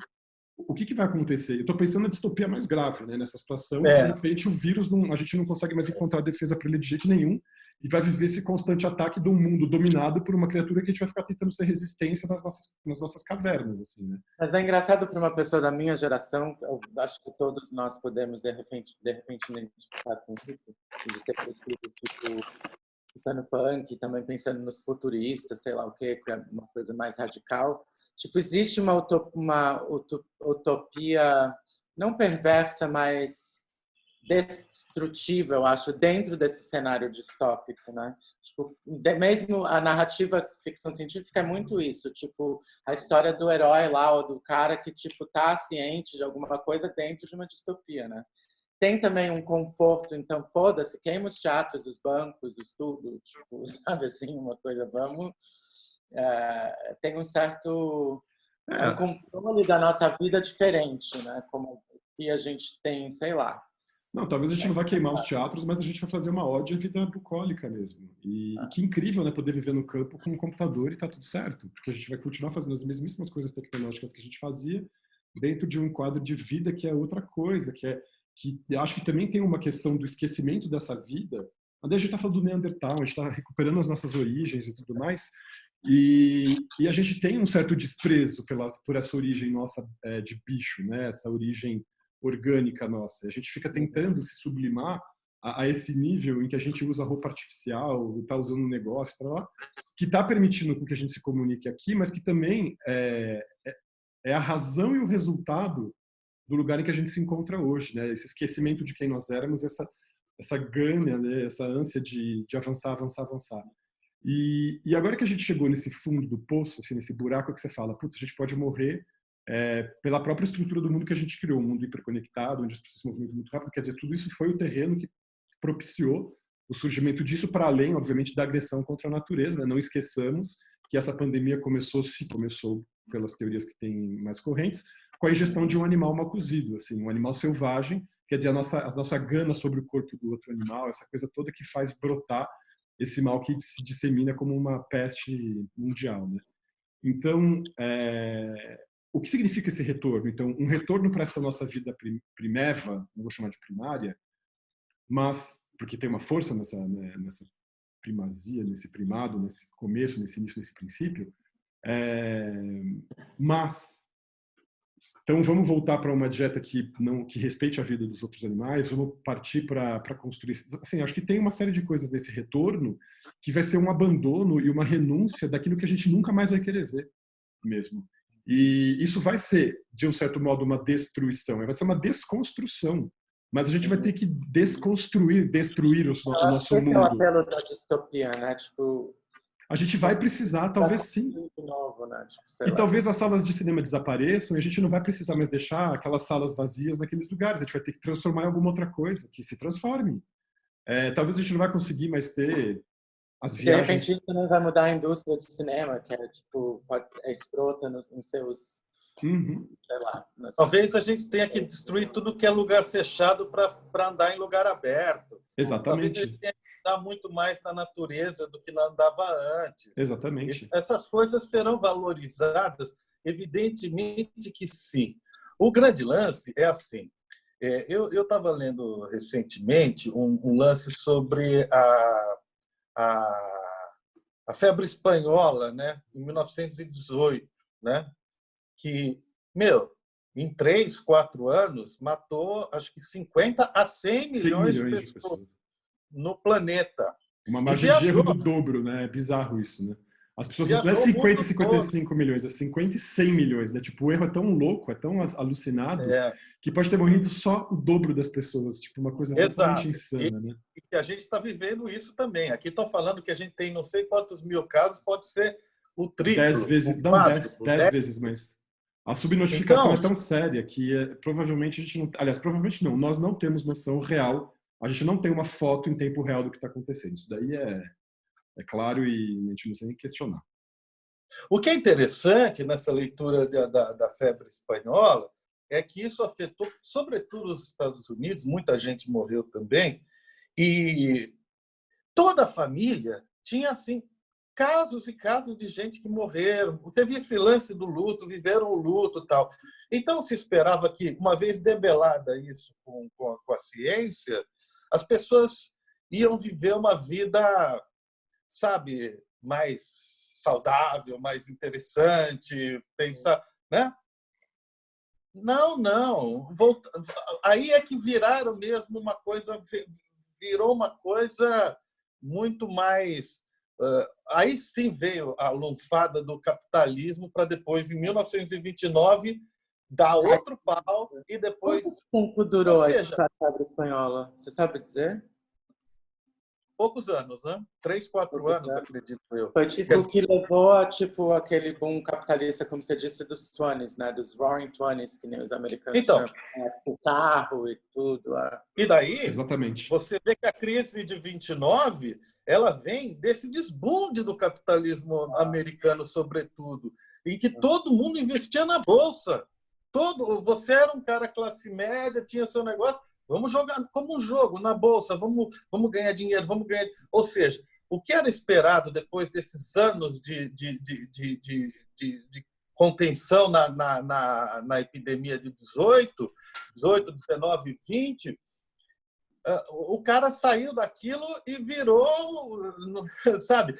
o que vai acontecer? Eu estou pensando na distopia mais grave, né? Nessa situação, de repente o vírus, a gente não consegue mais encontrar defesa para ele de jeito nenhum e vai viver esse constante ataque de um mundo dominado por uma criatura que a gente vai ficar tentando ser resistência nas nossas cavernas, assim, né? Mas é engraçado para uma pessoa da minha geração, eu acho que todos nós podemos de repente identificar com isso, de ter crescido tipo ficando punk, também pensando nos futuristas, sei lá o que é uma coisa mais radical. Tipo, existe uma utopia não perversa, mas destrutiva, eu acho, dentro desse cenário distópico, né? Tipo, mesmo a narrativa ficção científica é muito isso, tipo, a história do herói lá, ou do cara que, tipo, tá ciente de alguma coisa dentro de uma distopia, né? Tem também um conforto, então, foda-se, queima os teatros, os bancos, os tudo, tipo, sabe assim, uma coisa, vamos... tem um certo um controle da nossa vida diferente, né? Como que a gente tem, sei lá. Não, talvez a gente não vai queimar os teatros, mas a gente vai fazer uma ode à vida bucólica mesmo. E que incrível, né? Poder viver no campo com um computador e tá tudo certo, porque a gente vai continuar fazendo as mesmíssimas coisas tecnológicas que a gente fazia dentro de um quadro de vida que é outra coisa, que eu acho que também tem uma questão do esquecimento dessa vida. A gente está falando do Neandertal, a gente está recuperando as nossas origens e tudo mais, e a gente tem um certo desprezo por essa origem nossa de bicho, né? Essa origem orgânica nossa. A gente fica tentando se sublimar a esse nível em que a gente usa roupa artificial, está usando um negócio, que está permitindo que a gente se comunique aqui, mas que também é a razão e o resultado do lugar em que a gente se encontra hoje, né? Esse esquecimento de quem nós éramos, essa gana, né? Essa ânsia de avançar. E agora que a gente chegou nesse fundo do poço, assim, nesse buraco que você fala, putz, a gente pode morrer pela própria estrutura do mundo que a gente criou, um mundo hiperconectado, onde as pessoas se movimentam muito rápido, quer dizer, tudo isso foi o terreno que propiciou o surgimento disso, para além, obviamente, da agressão contra a natureza, né? Não esqueçamos que essa pandemia começou pelas teorias que têm mais correntes, com a ingestão de um animal mal cozido, assim, um animal selvagem, quer dizer, a nossa gana sobre o corpo do outro animal, essa coisa toda que faz brotar esse mal que se dissemina como uma peste mundial, né? Então, o que significa esse retorno? Então, um retorno para essa nossa vida primeva, não vou chamar de primária, mas porque tem uma força nessa primazia, nesse primado, nesse começo, nesse início, nesse princípio, mas então vamos voltar para uma dieta que respeite a vida dos outros animais, vamos partir para construir, assim, acho que tem uma série de coisas desse retorno que vai ser um abandono e uma renúncia daquilo que a gente nunca mais vai querer ver mesmo. E isso vai ser, de um certo modo, uma destruição, vai ser uma desconstrução. Mas a gente vai ter que destruir o nosso mundo. Esse é o apelo da distopia, né? Tipo, a gente vai precisar, talvez sim. Novo, né? Tipo, talvez as salas de cinema desapareçam e a gente não vai precisar mais deixar aquelas salas vazias naqueles lugares. A gente vai ter que transformar em alguma outra coisa, que se transforme. Talvez a gente não vai conseguir mais ter as viagens... De repente isso não vai mudar a indústria de cinema, que é escrota em seus... sei lá. Talvez a gente tenha que destruir tudo que é lugar fechado para andar em lugar aberto. Exatamente. Talvez a gente tenha que andar muito mais na natureza do que andava antes. Exatamente. Essas coisas serão valorizadas? Evidentemente que sim. O grande lance é assim. Eu estava lendo recentemente um lance sobre a febre espanhola, né, em 1918, né? Que, em 3, 4 anos, matou, acho que 50 a 100 milhões de pessoas no planeta. Uma margem de erro do dobro, né? É bizarro isso, né? As pessoas não é 50 e 55 milhões, é 50 e 100 milhões, né? Tipo, o erro é tão louco, é tão alucinado, que pode ter morrido só o dobro das pessoas. Tipo, uma coisa totalmente insana, né? E a gente está vivendo isso também. Aqui estão falando que a gente tem não sei quantos mil casos, pode ser o triplo. 10 vezes mais. A subnotificação é tão séria que provavelmente a gente não... Aliás, provavelmente não. Nós não temos noção real. A gente não tem uma foto em tempo real do que está acontecendo. Isso daí é claro e a gente não precisa nem questionar. O que é interessante nessa leitura da febre espanhola é que isso afetou, sobretudo, os Estados Unidos. Muita gente morreu também. E toda a família tinha, assim, casos e casos de gente que morreram. Teve esse lance do luto, viveram o luto e tal. Então, se esperava que, uma vez debelada isso com a ciência, as pessoas iam viver uma vida, sabe, mais saudável, mais interessante, pensar, né? Não. Aí é que viraram mesmo uma coisa, virou uma coisa muito mais... Aí sim veio a lunfada do capitalismo para depois, em 1929, dar outro pau e depois... Quanto tempo durou essa febre espanhola? Você sabe dizer? Poucos anos, né? 3, 4 anos, acredito eu. Foi tipo o que levou a tipo, aquele boom capitalista, como você disse, dos 20s, né? Dos Roaring 20s, que nem os americanos então, chamam, o carro e tudo. E daí, exatamente, você vê que a crise de 29, ela vem desse desbunde do capitalismo americano, sobretudo, em que todo mundo investia na bolsa. Você era um cara classe média, tinha seu negócio, vamos jogar como um jogo, na bolsa, vamos ganhar dinheiro, vamos ganhar... Ou seja, o que era esperado depois desses anos de contenção na epidemia de 18, 19 e 20, o cara saiu daquilo e virou, sabe?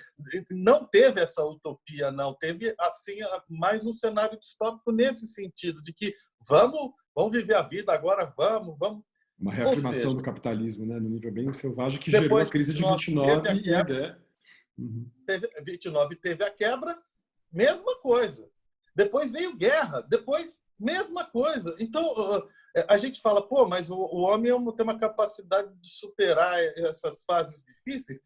Não teve essa utopia, não. Teve, assim, mais um cenário distópico nesse sentido, de que vamos viver a vida agora, vamos... Uma reafirmação do capitalismo, né, no nível bem selvagem, que gerou a crise de 29 e a guerra. 29 teve a quebra, mesma coisa. Depois veio guerra, depois mesma coisa. Então, a gente fala, pô, mas o homem tem uma capacidade de superar essas fases difíceis,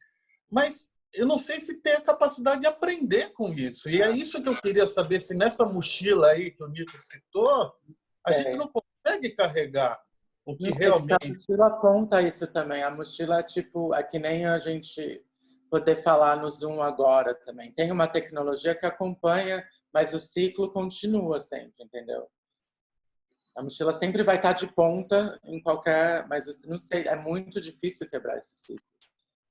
mas eu não sei se tem a capacidade de aprender com isso. E é isso que eu queria saber, se nessa mochila aí que o Nico citou, a gente não consegue carregar o que realmente... A mochila aponta isso também. A mochila é que nem a gente poder falar no Zoom agora também. Tem uma tecnologia que acompanha, mas o ciclo continua sempre, entendeu? A mochila sempre vai estar de ponta em qualquer... Mas eu não sei, é muito difícil quebrar esse ciclo.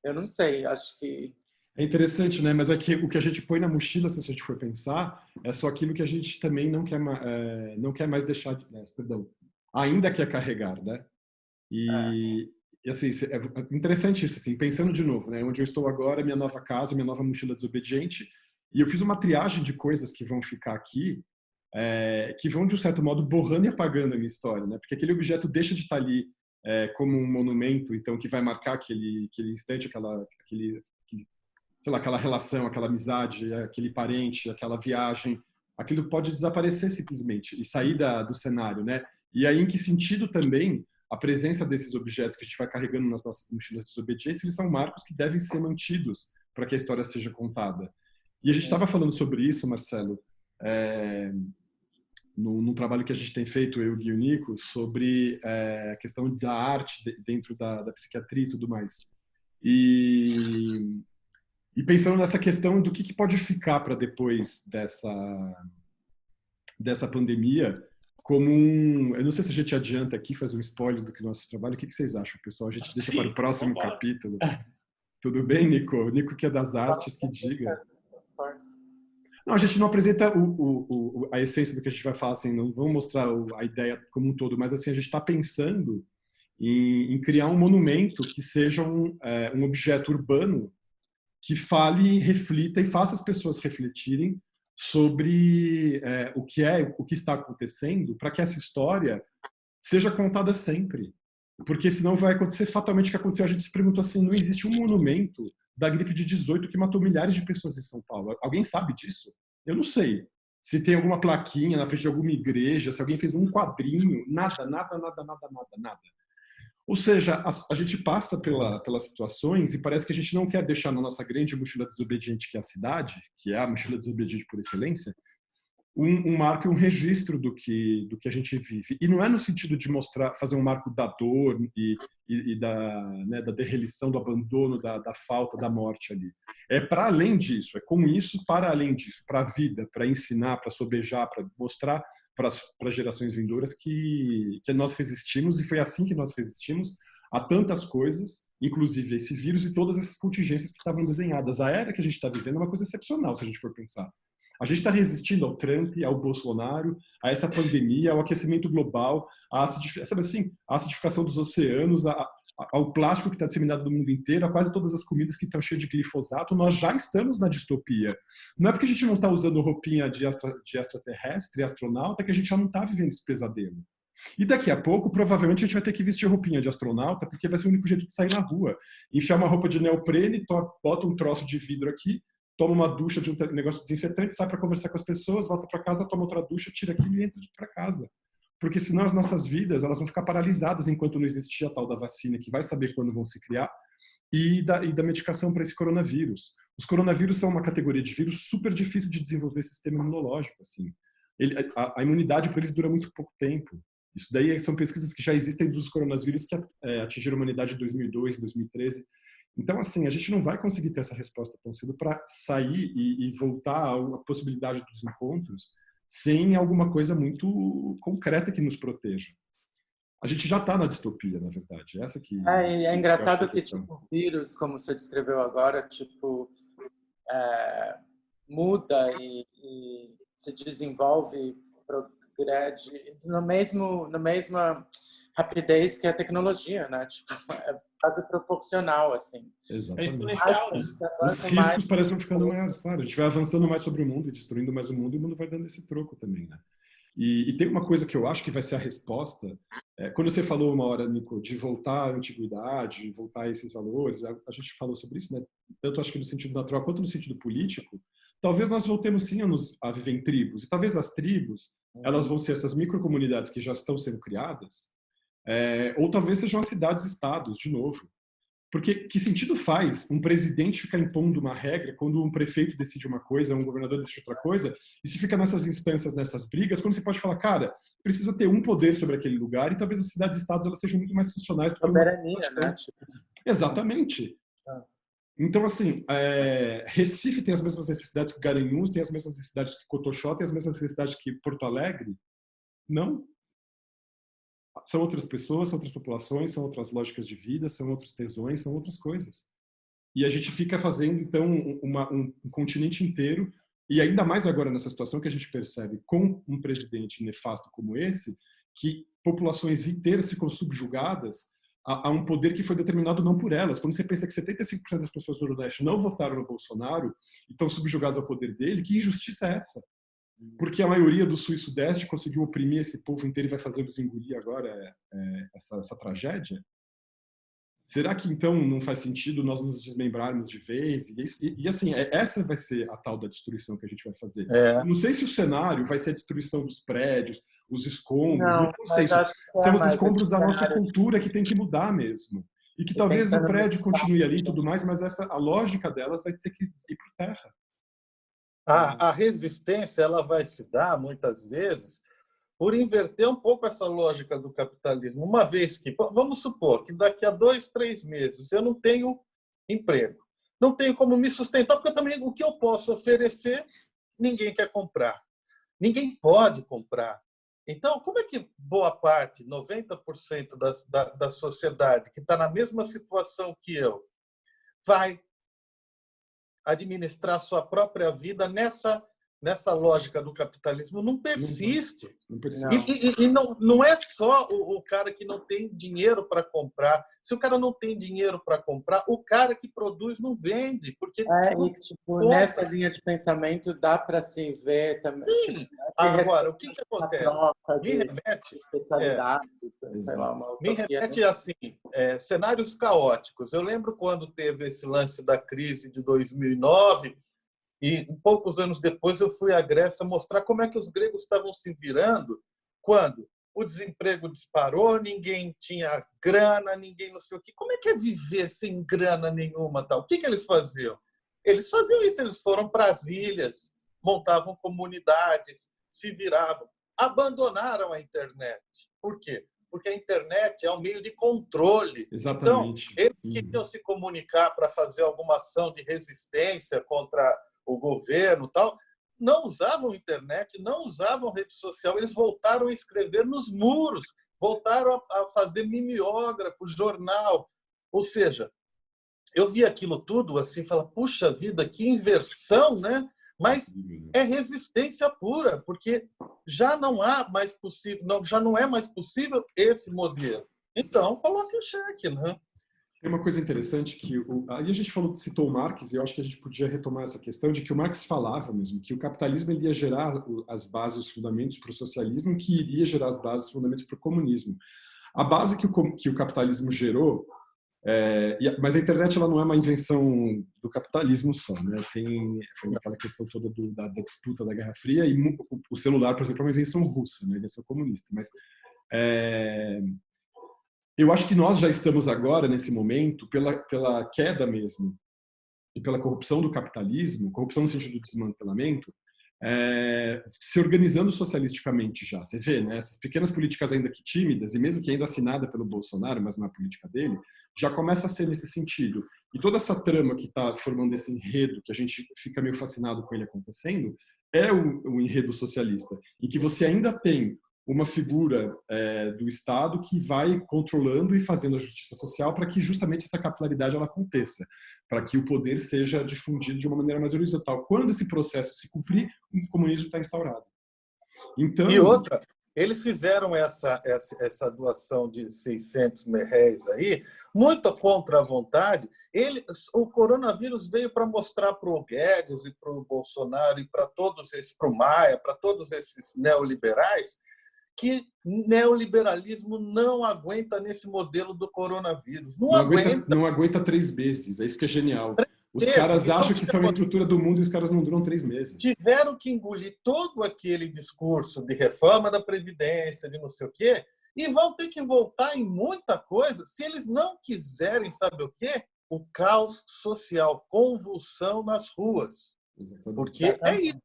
Eu não sei, acho que... É interessante, né? Mas é que o que a gente põe na mochila, se a gente for pensar, é só aquilo que a gente também não quer mais deixar... Perdão. Ainda quer carregar, né? E assim, é interessante isso, assim, pensando de novo, né? Onde eu estou agora, minha nova casa, minha nova mochila desobediente, e eu fiz uma triagem de coisas que vão ficar aqui, que vão, de um certo modo, borrando e apagando a minha história, né? Porque aquele objeto deixa de estar ali como um monumento, então, que vai marcar aquele instante, sei lá, aquela relação, aquela amizade, aquele parente, aquela viagem. Aquilo pode desaparecer simplesmente e sair do cenário, né? E aí, em que sentido também a presença desses objetos que a gente vai carregando nas nossas mochilas desobedientes, eles são marcos que devem ser mantidos para que a história seja contada. E a gente estava falando sobre isso, Marcelo, num trabalho que a gente tem feito, eu e o Nico, sobre a questão da arte dentro da psiquiatria e tudo mais. E pensando nessa questão do que pode ficar para depois dessa pandemia, como eu não sei se a gente adianta aqui, fazer um spoiler do que nosso trabalho. O que vocês acham, pessoal? A gente deixa para o próximo capítulo. Tudo bem, Nico? Nico, que é das artes, que diga. Não, a gente não apresenta a essência do que a gente vai falar, assim, não vamos mostrar a ideia como um todo, mas assim, a gente está pensando em criar um monumento que seja um objeto urbano que fale, reflita e faça as pessoas refletirem sobre o que está acontecendo, para que essa história seja contada sempre. Porque senão vai acontecer fatalmente o que aconteceu. A gente se perguntou assim, não existe um monumento da gripe de 18 que matou milhares de pessoas em São Paulo. Alguém sabe disso? Eu não sei. Se tem alguma plaquinha na frente de alguma igreja, se alguém fez um quadrinho, nada. Ou seja, a gente passa pelas situações e parece que a gente não quer deixar na nossa grande mochila desobediente, que é a cidade, que é a mochila desobediente por excelência, um marco e um registro do que a gente vive. E não é no sentido de fazer um marco da dor e da derrelição, do abandono, da falta, da morte ali. É para além disso, é com isso para além disso, para a vida, para ensinar, para sobejar, para mostrar para as gerações vindouras que nós resistimos, e foi assim que nós resistimos a tantas coisas, inclusive esse vírus e todas essas contingências que estavam desenhadas. A era que a gente está vivendo é uma coisa excepcional, se a gente for pensar. A gente está resistindo ao Trump, ao Bolsonaro, a essa pandemia, ao aquecimento global, sabe assim, a acidificação dos oceanos, ao plástico que está disseminado no mundo inteiro, a quase todas as comidas que estão cheias de glifosato. Nós já estamos na distopia. Não é porque a gente não está usando roupinha de extraterrestre, astronauta, que a gente já não está vivendo esse pesadelo. E daqui a pouco, provavelmente, a gente vai ter que vestir roupinha de astronauta, porque vai ser o único jeito de sair na rua. Enfiar uma roupa de neoprene, bota um troço de vidro aqui, toma uma ducha de um negócio desinfetante, sai para conversar com as pessoas, volta para casa, toma outra ducha, tira aquilo e entra para casa. Porque senão as nossas vidas elas vão ficar paralisadas enquanto não existir a tal da vacina, que vai saber quando vão se criar, e da medicação para esse coronavírus. Os coronavírus são uma categoria de vírus super difícil de desenvolver sistema imunológico. Assim. A imunidade para eles dura muito pouco tempo. Isso daí são pesquisas que já existem dos coronavírus que atingiram a humanidade em 2002, 2013. Então, assim, a gente não vai conseguir ter essa resposta tão cedo para sair e voltar à possibilidade dos encontros sem alguma coisa muito concreta que nos proteja. A gente já está na distopia, na verdade. Essa que é engraçado que tipo, o vírus, como você descreveu agora, tipo, muda e se desenvolve, progrede na mesma rapidez que a tecnologia, né? Tipo, é quase proporcional, assim. Exatamente. Os riscos parecem ficando maiores, claro. A gente vai avançando mais sobre o mundo e destruindo mais o mundo vai dando esse troco também, né? E tem uma coisa que eu acho que vai ser a resposta. Quando você falou uma hora, Nico, de voltar à antiguidade, voltar a esses valores, a gente falou sobre isso, né? Tanto acho que no sentido natural quanto no sentido político. Talvez nós voltemos sim a viver em tribos. E talvez as tribos, elas vão ser essas microcomunidades que já estão sendo criadas, ou talvez sejam as cidades-estados, de novo. Porque que sentido faz um presidente ficar impondo uma regra quando um prefeito decide uma coisa, um governador decide outra coisa, e se fica nessas instâncias, nessas brigas, quando você pode falar, cara, precisa ter um poder sobre aquele lugar e talvez as cidades-estados elas sejam muito mais funcionais. Soberania, né? Exatamente. Então, assim, Recife tem as mesmas necessidades que Garanhuns, tem as mesmas necessidades que Cotoxó, tem as mesmas necessidades que Porto Alegre? Não. São outras pessoas, são outras populações, são outras lógicas de vida, são outros tesões, são outras coisas. E a gente fica fazendo, então, um continente inteiro, e ainda mais agora nessa situação que a gente percebe com um presidente nefasto como esse, que populações inteiras ficam subjugadas a um poder que foi determinado não por elas. Quando você pensa que 75% das pessoas do Nordeste não votaram no Bolsonaro e estão subjugadas ao poder dele, que injustiça é essa? Porque a maioria do Sul e Sudeste conseguiu oprimir esse povo inteiro e vai fazê-los engolir agora essa tragédia? Será que, então, não faz sentido nós nos desmembrarmos de vez? E assim, essa vai ser a tal da destruição que a gente vai fazer. Não sei se o cenário vai ser a destruição dos prédios, os escombros, não sei. São os escombros da nossa cultura que tem que mudar mesmo. E que talvez o prédio continue ali e tudo mais, mas a lógica delas vai ter que ir por terra. A resistência ela vai se dar, muitas vezes, por inverter um pouco essa lógica do capitalismo. Uma vez que, vamos supor que daqui a 2, 3 meses eu não tenho emprego, não tenho como me sustentar, porque também o que eu posso oferecer, ninguém quer comprar. Ninguém pode comprar. Então, como é que boa parte, 90% da sociedade que está na mesma situação que eu, vai administrar sua própria vida nessa lógica do capitalismo? Não persiste. Não persiste. E não é só o cara que não tem dinheiro para comprar. Se o cara não tem dinheiro para comprar, o cara que produz não vende. Porque tipo, nessa linha de pensamento dá para se ver também. Sim. Tipo, agora, o que acontece? Me remete assim, cenários caóticos. Eu lembro quando teve esse lance da crise de 2009 e poucos anos depois eu fui à Grécia mostrar como é que os gregos estavam se virando quando o desemprego disparou, ninguém tinha grana, ninguém não sei o quê. Como é que é viver sem grana nenhuma? Tal? O que eles faziam? Eles faziam isso, eles foram para as ilhas, montavam comunidades, se viravam. Abandonaram a internet. Por quê? Porque a internet é um meio de controle. Exatamente. Então, eles queriam se comunicar para fazer alguma ação de resistência contra o governo, tal, não usavam internet, não usavam rede social, eles voltaram a escrever nos muros, voltaram a fazer mimeógrafo, jornal. Ou seja, eu vi aquilo tudo assim, fala, puxa vida, que inversão, né? Mas é resistência pura, porque já não há mais possível, já não é mais possível esse modelo. Então, coloque o cheque, né? Tem uma coisa interessante que aí a gente citou o Marx, e eu acho que a gente podia retomar essa questão de que o Marx falava mesmo que o capitalismo ele ia gerar as bases, os fundamentos para o socialismo, que iria gerar as bases, os fundamentos para o comunismo. A base que o capitalismo gerou, mas a internet ela não é uma invenção do capitalismo só, né? Foi aquela questão toda da disputa da Guerra Fria, e o celular, por exemplo, é uma invenção russa, uma invenção comunista. Mas eu acho que nós já estamos agora, nesse momento, pela queda mesmo, e pela corrupção do capitalismo, corrupção no sentido do desmantelamento, se organizando socialisticamente já. Você vê, né? Essas pequenas políticas ainda que tímidas, e mesmo que ainda assinada pelo Bolsonaro, mas não é a política dele, já começa a ser nesse sentido. E toda essa trama que está formando esse enredo, que a gente fica meio fascinado com ele acontecendo, é o enredo socialista, em que você ainda tem uma figura do Estado que vai controlando e fazendo a justiça social para que justamente essa capilaridade ela aconteça, para que o poder seja difundido de uma maneira mais horizontal. Quando esse processo se cumprir, o comunismo está instaurado. Então, e outra, eles fizeram essa doação de 600 reais aí, muito contra a vontade. O coronavírus veio para mostrar para o Guedes e para o Bolsonaro e para todos esses, para o Maia, para todos esses neoliberais, que neoliberalismo não aguenta nesse modelo do coronavírus. Não aguenta 3 meses, é isso que é genial. Os caras acham que são a estrutura do mundo e os caras não duram 3 meses. Tiveram que engolir todo aquele discurso de reforma da Previdência, de não sei o quê, e vão ter que voltar em muita coisa se eles não quiserem, sabe o quê? O caos social, convulsão nas ruas. Exatamente. Porque é isso.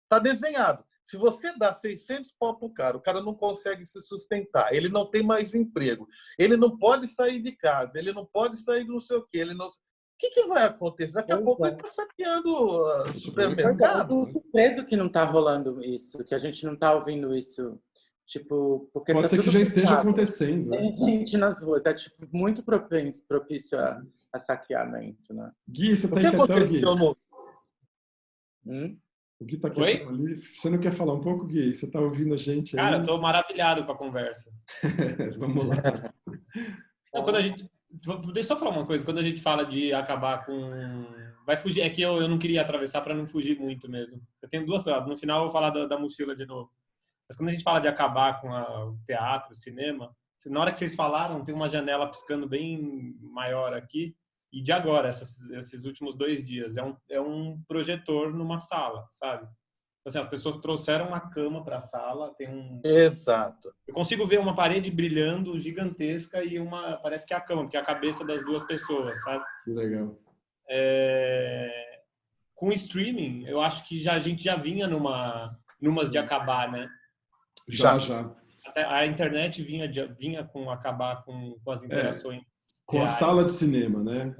Está desenhado. Se você dá 600 pau para o cara não consegue se sustentar, ele não tem mais emprego, ele não pode sair de casa, ele não pode sair do não sei o quê, O que vai acontecer? Daqui a pouco ele está saqueando supermercado. Eu tô surpreso que não está rolando isso, que a gente não está ouvindo isso. Tipo, porque pode ser que já esteja acontecendo. Tem gente nas ruas, é tipo, muito propício a saqueamento, né? Gui, você está inquietando, Gui? O Gui está aqui ali. Você não quer falar um pouco, Gui? Você está ouvindo a gente aí? Cara, estou maravilhado com a conversa. Vamos lá. Então, deixa eu só falar uma coisa. Quando a gente fala de acabar com... Vai fugir. É que eu não queria atravessar para não fugir muito mesmo. Eu tenho 2 coisas. No final eu vou falar da mochila de novo. Mas quando a gente fala de acabar com o teatro, o cinema, na hora que vocês falaram, tem uma janela piscando bem maior aqui. E de agora, esses últimos 2 dias, é um projetor numa sala, sabe? Assim, as pessoas trouxeram uma cama para a sala, Exato. Eu consigo ver uma parede brilhando gigantesca e parece que é a cama, porque é a cabeça das 2 pessoas, sabe? Que legal. Com o streaming, eu acho que a gente já vinha numas de acabar, né? Já. A internet vinha com acabar com as interações. Com a sala de cinema, né?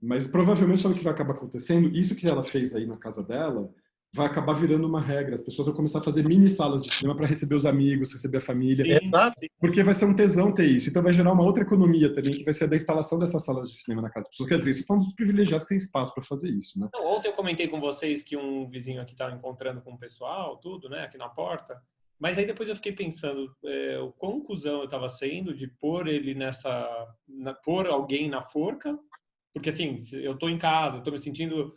Mas provavelmente sabe o que vai acabar acontecendo? Isso que ela fez aí na casa dela vai acabar virando uma regra. As pessoas vão começar a fazer mini salas de cinema para receber os amigos, receber a família. Sim. Porque vai ser um tesão ter isso. Então vai gerar uma outra economia também, que vai ser a da instalação dessas salas de cinema na casa das pessoas. Quer dizer, isso são os privilegiados que têm espaço para fazer isso, né? Ontem eu comentei com vocês que um vizinho aqui estava encontrando com o pessoal, tudo, né? Aqui na porta. Mas aí depois eu fiquei pensando o quão cuzão eu estava sendo de pôr ele pôr alguém na forca, porque assim, eu estou em casa, estou me sentindo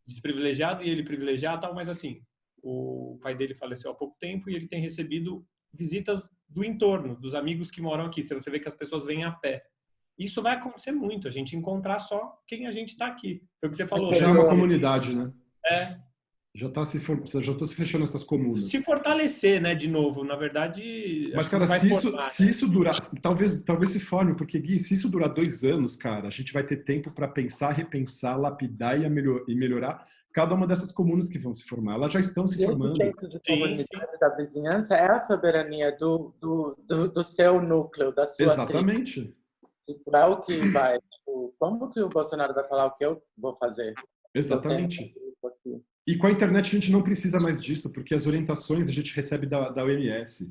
desprivilegiado e ele privilegiado, tal, mas assim, o pai dele faleceu há pouco tempo e ele tem recebido visitas do entorno, dos amigos que moram aqui. Você vê que as pessoas vêm a pé. Isso vai acontecer muito, a gente encontrar só quem a gente está aqui. Foi o que você falou. Já é uma comunidade, né? Já está se fechando essas comunas. Se fortalecer, né, de novo, na verdade... Mas, cara, se isso durar... Talvez se forme, porque, Gui, se isso durar 2 anos, cara, a gente vai ter tempo para pensar, repensar, lapidar e melhorar cada uma dessas comunas que vão se formar. Elas já estão se formando. O tempo de comunidade da vizinhança é a soberania do seu núcleo, da sua Exatamente. Tribo. É o que vai... como que o Bolsonaro vai falar o que eu vou fazer? Exatamente. E com a internet a gente não precisa mais disso, porque as orientações a gente recebe da OMS,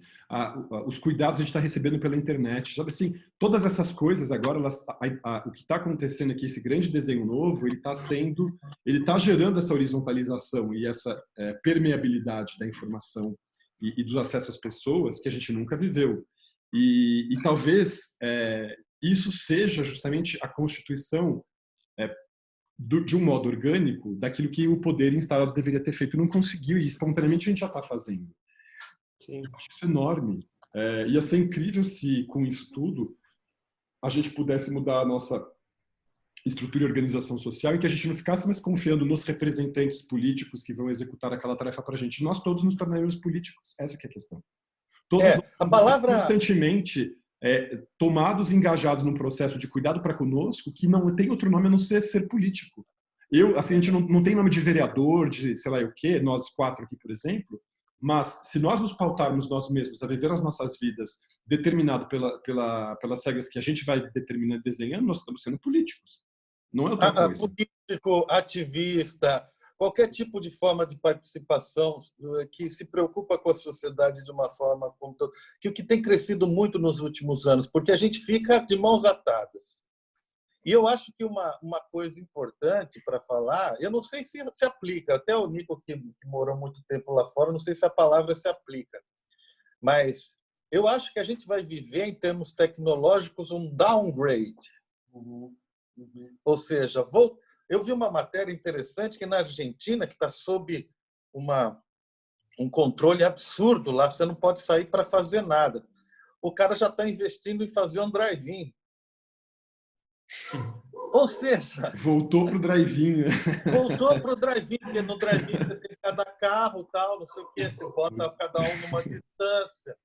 os cuidados a gente está recebendo pela internet, sabe assim, todas essas coisas agora, o que está acontecendo aqui, esse grande desenho novo, ele está gerando essa horizontalização e essa permeabilidade da informação e do acesso às pessoas que a gente nunca viveu. E talvez isso seja justamente a constituição de um modo orgânico daquilo que o poder instalado deveria ter feito e não conseguiu, e espontaneamente a gente já está fazendo. Sim. Eu acho isso enorme. Ia ser incrível se, com isso tudo, a gente pudesse mudar a nossa estrutura e organização social e que a gente não ficasse mais confiando nos representantes políticos que vão executar aquela tarefa para a gente. Nós todos nos tornaremos políticos. Essa que é a questão. Todos nós constantemente tomados e engajados num processo de cuidado para conosco que não tem outro nome a não ser político. A gente não tem nome de vereador, de sei lá o quê, nós 4 aqui, por exemplo, mas se nós nos pautarmos nós mesmos a viver as nossas vidas determinado pelas regras que a gente vai determinando, desenhando, nós estamos sendo políticos. Não é outra coisa. Político, ativista, qualquer tipo de forma de participação que se preocupa com a sociedade de uma forma como todo, que o que tem crescido muito nos últimos anos, porque a gente fica de mãos atadas. E eu acho que uma coisa importante para falar, eu não sei se aplica, até o Nico, que morou muito tempo lá fora, não sei se a palavra se aplica, mas eu acho que a gente vai viver, em termos tecnológicos, um downgrade. Ou seja, eu vi uma matéria interessante que na Argentina, que está sob um controle absurdo lá, você não pode sair para fazer nada. O cara já está investindo em fazer um drive-in. Ou seja... Voltou para o drive-in. Voltou para o drive-in, porque no drive-in você tem cada carro, tal, não sei o quê, você bota cada um numa distância.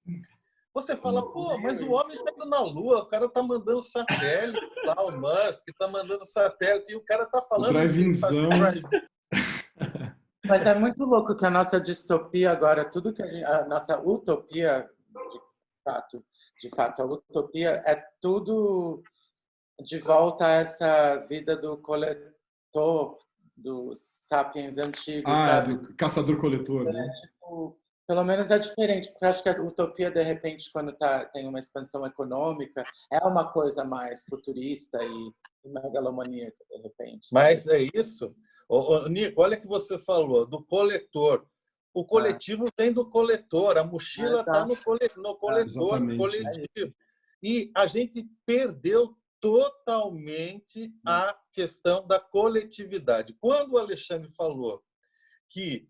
Você fala, pô, mas o homem está indo na Lua, o cara está mandando satélite lá, o Musk está mandando satélite, e o cara está falando... Drive-inzão. Mas é muito louco que a nossa distopia agora, tudo que a nossa utopia, de fato, a utopia é tudo de volta a essa vida do coletor, dos sapiens antigos. Sabe? Do caçador-coletor, né? Tipo, pelo menos é diferente, porque eu acho que a utopia, de repente, quando tem uma expansão econômica, é uma coisa mais futurista e megalomaníaca, de repente. Sabe? Mas é isso. Nico, olha o que você falou, do coletor. O coletivo vem do coletor, a mochila está no coletor, no coletivo. E a gente perdeu totalmente a questão da coletividade. Quando o Alexandre falou que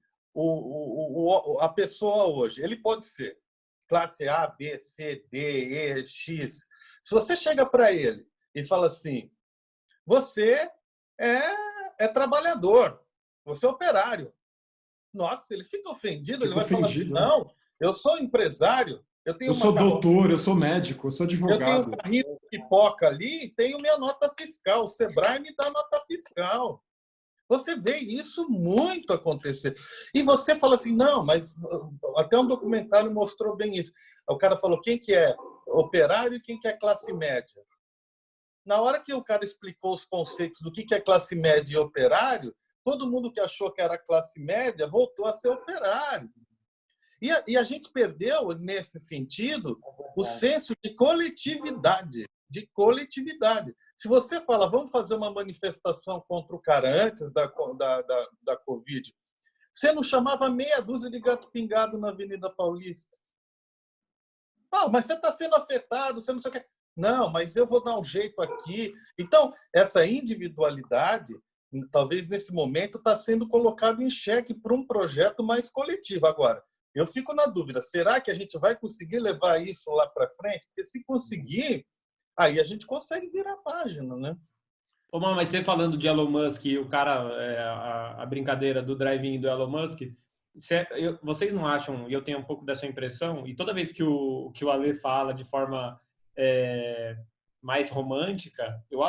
a pessoa hoje, ele pode ser classe A, B, C, D, E, X. Se você chega para ele e fala assim, você é trabalhador, você é operário. Nossa, ele fica ofendido, ele vai falar assim, não, eu sou empresário, eu sou doutor, eu sou médico, eu sou advogado. Eu tenho um carrinho de pipoca ali e tenho minha nota fiscal. O Sebrae me dá nota fiscal. Você vê isso muito acontecer. E você fala assim, não, mas até um documentário mostrou bem isso. O cara falou, quem que é operário e quem que é classe média? Na hora que o cara explicou os conceitos do que é classe média e operário, todo mundo que achou que era classe média voltou a ser operário. E a gente perdeu, nesse sentido, o senso de coletividade. Se você fala, vamos fazer uma manifestação contra o cara antes da Covid, você não chamava meia dúzia de gato pingado na Avenida Paulista. Não, mas você está sendo afetado, você não sei o quê. Não, mas eu vou dar um jeito aqui. Então, essa individualidade, talvez nesse momento, está sendo colocada em xeque para um projeto mais coletivo. Agora, eu fico na dúvida, será que a gente vai conseguir levar isso lá para frente? Porque se conseguir, aí a gente consegue virar a página, né? Ô, mas você falando de Elon Musk e o cara, a brincadeira do drive-in do Elon Musk, vocês não acham, e eu tenho um pouco dessa impressão, e toda vez que o Ale fala de forma mais romântica, eu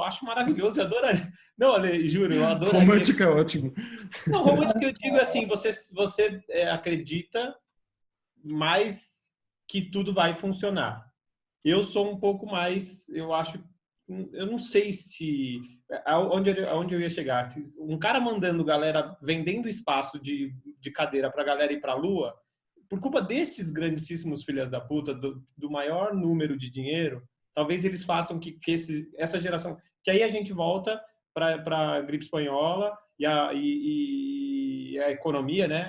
acho maravilhoso, eu adoraria. Não, Ale, juro, eu adoro. Romântica é ótimo. Não, romântica eu digo assim, você acredita mais que tudo vai funcionar. Eu sou um pouco mais, eu acho eu não sei se... Aonde eu ia chegar? Um cara mandando galera, vendendo espaço de cadeira pra galera ir pra Lua, por culpa desses grandíssimos filhas da puta, do maior número de dinheiro, talvez eles façam que essa geração... Que aí a gente volta para a gripe espanhola e a economia, né?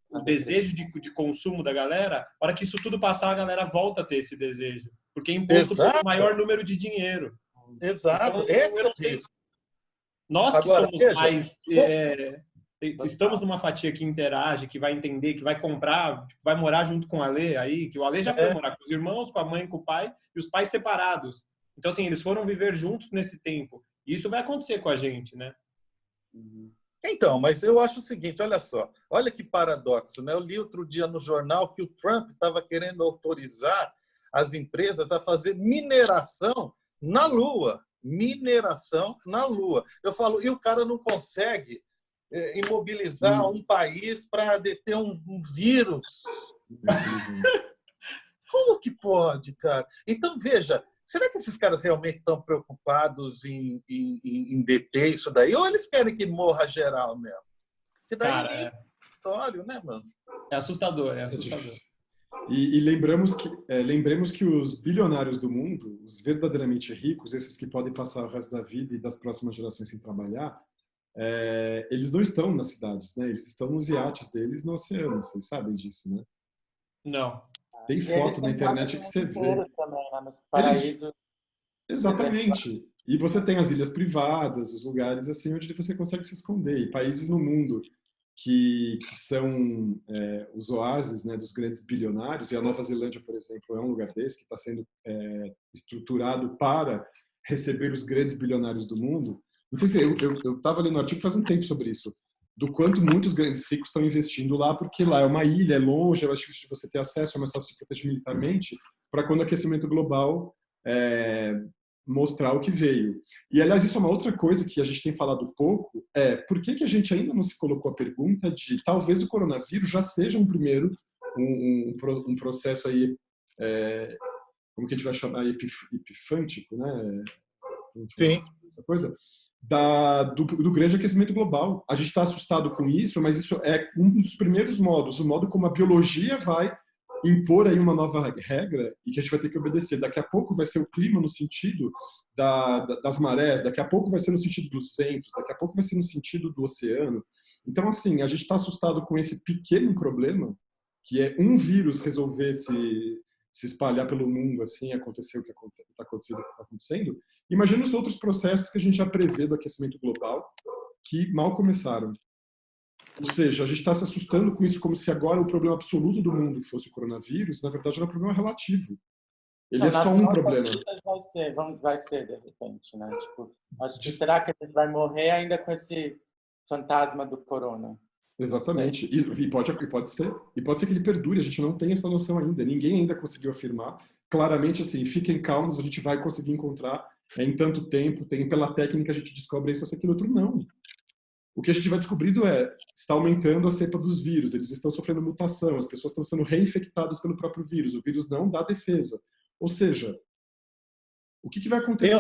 O desejo de consumo da galera. A hora que isso tudo passar, a galera volta a ter esse desejo. Porque é imposto pelo maior número de dinheiro. Exato. Então, eu não sei. Nós que Agora, somos mais... estamos numa fatia que interage, que vai entender, que vai comprar, vai morar junto com o Alê aí, que o Alê já foi morar com os irmãos, com a mãe, com o pai, e os pais separados. Então, assim, eles foram viver juntos nesse tempo. E isso vai acontecer com a gente, né? Então, mas eu acho o seguinte, olha só, olha que paradoxo, né? Eu li outro dia no jornal que o Trump estava querendo autorizar as empresas a fazer mineração na Lua. Mineração na Lua. Eu falo, e o cara não consegue imobilizar um país para deter um vírus? Como que pode, cara? Então, veja, será que esses caras realmente estão preocupados em deter isso daí? Ou eles querem que morra geral mesmo? Que daí é história, né, mano? É assustador, é assustador. E lembremos que os bilionários do mundo, os verdadeiramente ricos, esses que podem passar o resto da vida e das próximas gerações sem trabalhar, eles não estão nas cidades, né? Eles estão nos iates deles no oceano. Vocês sabem disso, né? Não. Tem foto na internet que você vê. Também, né? Nos paraísos. Exatamente. E você tem as ilhas privadas, os lugares assim onde você consegue se esconder. E países no mundo que são os oásis, né, dos grandes bilionários, e a Nova Zelândia, por exemplo, é um lugar desse que está sendo estruturado para receber os grandes bilionários do mundo. Não sei se eu estava lendo um artigo faz um tempo sobre isso, do quanto muitos grandes ricos estão investindo lá, porque lá é uma ilha, é longe, é mais difícil de você ter acesso, é mais fácil de proteger militarmente, para quando o aquecimento global mostrar o que veio. E, aliás, isso é uma outra coisa que a gente tem falado pouco, por que a gente ainda não se colocou a pergunta de talvez o coronavírus já seja um processo aí, como que a gente vai chamar, epifântico, né? Sim. Coisa, do grande aquecimento global. A gente está assustado com isso, mas isso é um dos primeiros modos, o modo como a biologia vai impor aí uma nova regra e que a gente vai ter que obedecer. Daqui a pouco vai ser o clima no sentido das marés, daqui a pouco vai ser no sentido dos ventos, daqui a pouco vai ser no sentido do oceano. Então, assim, a gente está assustado com esse pequeno problema, que é um vírus resolver se espalhar pelo mundo, assim, acontecer o que está acontecendo. Imagina os outros processos que a gente já prevê do aquecimento global, que mal começaram. Ou seja, a gente está se assustando com isso como se agora o problema absoluto do mundo fosse o coronavírus, na verdade era um problema relativo. Ele é só um problema. Vai ser, de repente, né? Tipo, acho que será que a gente vai morrer ainda com esse fantasma do corona? Exatamente. E pode ser que ele perdure, a gente não tem essa noção ainda, ninguém ainda conseguiu afirmar. Claramente, assim, fiquem calmos, a gente vai conseguir encontrar em tanto tempo, pela técnica a gente descobre isso, aquilo outro, não. O que a gente vai descobrindo está aumentando a cepa dos vírus, eles estão sofrendo mutação, as pessoas estão sendo reinfectadas pelo próprio vírus, o vírus não dá defesa. Ou seja, o que vai acontecer?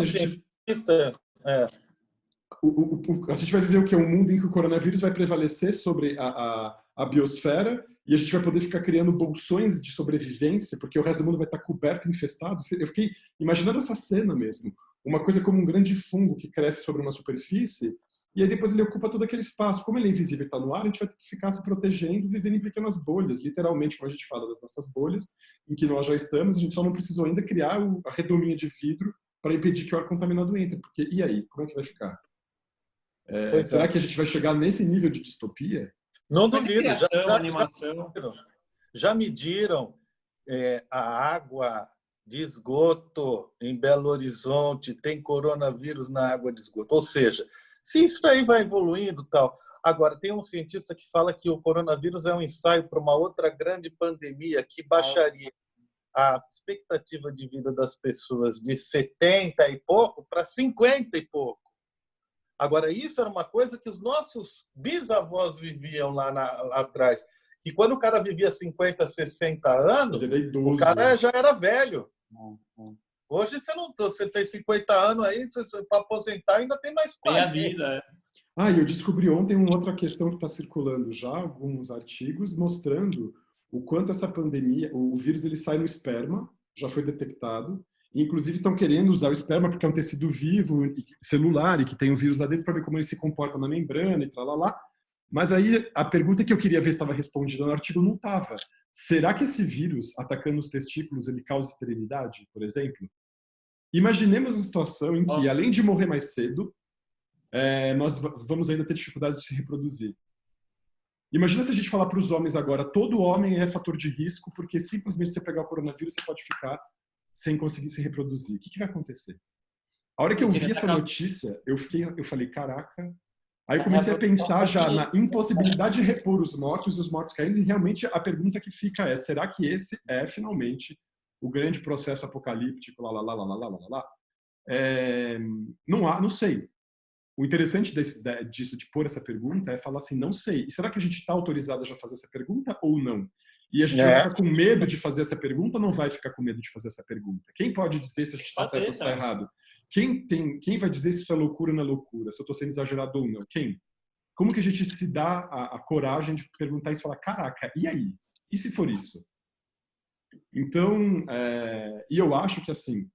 A gente vai viver o quê? Um mundo em que o coronavírus vai prevalecer sobre a biosfera e a gente vai poder ficar criando bolsões de sobrevivência, porque o resto do mundo vai estar coberto, infestado. Eu fiquei imaginando essa cena mesmo. Uma coisa como um grande fungo que cresce sobre uma superfície e aí depois ele ocupa todo aquele espaço. Como ele é invisível e está no ar, a gente vai ter que ficar se protegendo, vivendo em pequenas bolhas, literalmente, como a gente fala das nossas bolhas, em que nós já estamos, a gente só não precisou ainda criar a redominha de vidro para impedir que o ar contaminado entre. Porque, e aí? Como é que vai ficar? Será que a gente vai chegar nesse nível de distopia? Não duvido. Já mediram a água de esgoto em Belo Horizonte, tem coronavírus na água de esgoto. Ou seja, se isso aí vai evoluindo e tal. Agora, tem um cientista que fala que o coronavírus é um ensaio para uma outra grande pandemia que baixaria a expectativa de vida das pessoas de 70 e pouco para 50 e pouco. Agora, isso era uma coisa que os nossos bisavós viviam lá atrás. Que quando o cara vivia 50, 60 anos, o cara já era velho. Hoje você tem 50 anos aí, para aposentar ainda tem mais 40. Tem a vida. E eu descobri ontem uma outra questão que está circulando já, alguns artigos, mostrando o quanto essa pandemia, o vírus ele sai no esperma, já foi detectado, e inclusive estão querendo usar o esperma porque é um tecido vivo, celular, e que tem um vírus lá dentro para ver como ele se comporta na membrana e tralalá. Mas aí a pergunta que eu queria ver se estava respondida no artigo não estava. Será que esse vírus, atacando os testículos, ele causa esterilidade, por exemplo? Imaginemos uma situação em que, além de morrer mais cedo, nós vamos ainda ter dificuldade de se reproduzir. Imagina se a gente falar para os homens agora, todo homem é fator de risco, porque simplesmente se você pegar o coronavírus, você pode ficar sem conseguir se reproduzir. O que vai acontecer? A hora que eu vi essa notícia, eu falei, caraca. Aí eu comecei a pensar já na impossibilidade de repor os mortos e os mortos caindo, e realmente a pergunta que fica é, será que esse é finalmente o grande processo apocalíptico, não sei. O interessante disso, de pôr essa pergunta, é falar assim, não sei. E será que a gente está autorizado a já fazer essa pergunta ou não? E a gente vai ficar com medo de fazer essa pergunta ou não vai ficar com medo de fazer essa pergunta? Quem pode dizer se a gente está certo ou está errado? Quem vai dizer se isso é loucura ou não é loucura? Se eu estou sendo exagerado ou não? Quem? Como que a gente se dá a coragem de perguntar isso e falar, caraca, e aí? E se for isso? Então, e eu acho que assim,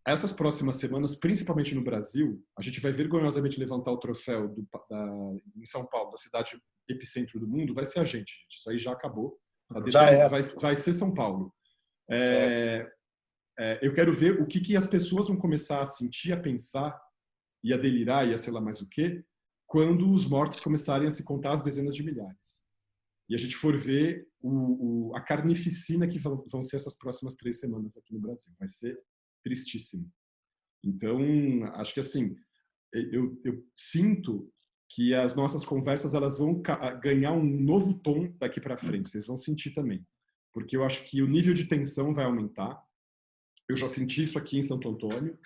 essas próximas semanas, principalmente no Brasil, a gente vai vergonhosamente levantar o troféu em São Paulo, da cidade epicentro do mundo, vai ser a gente. Isso aí já acabou. Vai ser São Paulo. Eu quero ver o que as pessoas vão começar a sentir, a pensar e a delirar e a sei lá mais o quê, quando os mortos começarem a se contar às dezenas de milhares. E a gente for ver a carnificina que vão ser essas próximas 3 semanas aqui no Brasil. Vai ser tristíssimo. Então, acho que assim, eu sinto que as nossas conversas elas vão ganhar um novo tom daqui para frente. Vocês vão sentir também. Porque eu acho que o nível de tensão vai aumentar. Eu já senti isso aqui em Santo Antônio.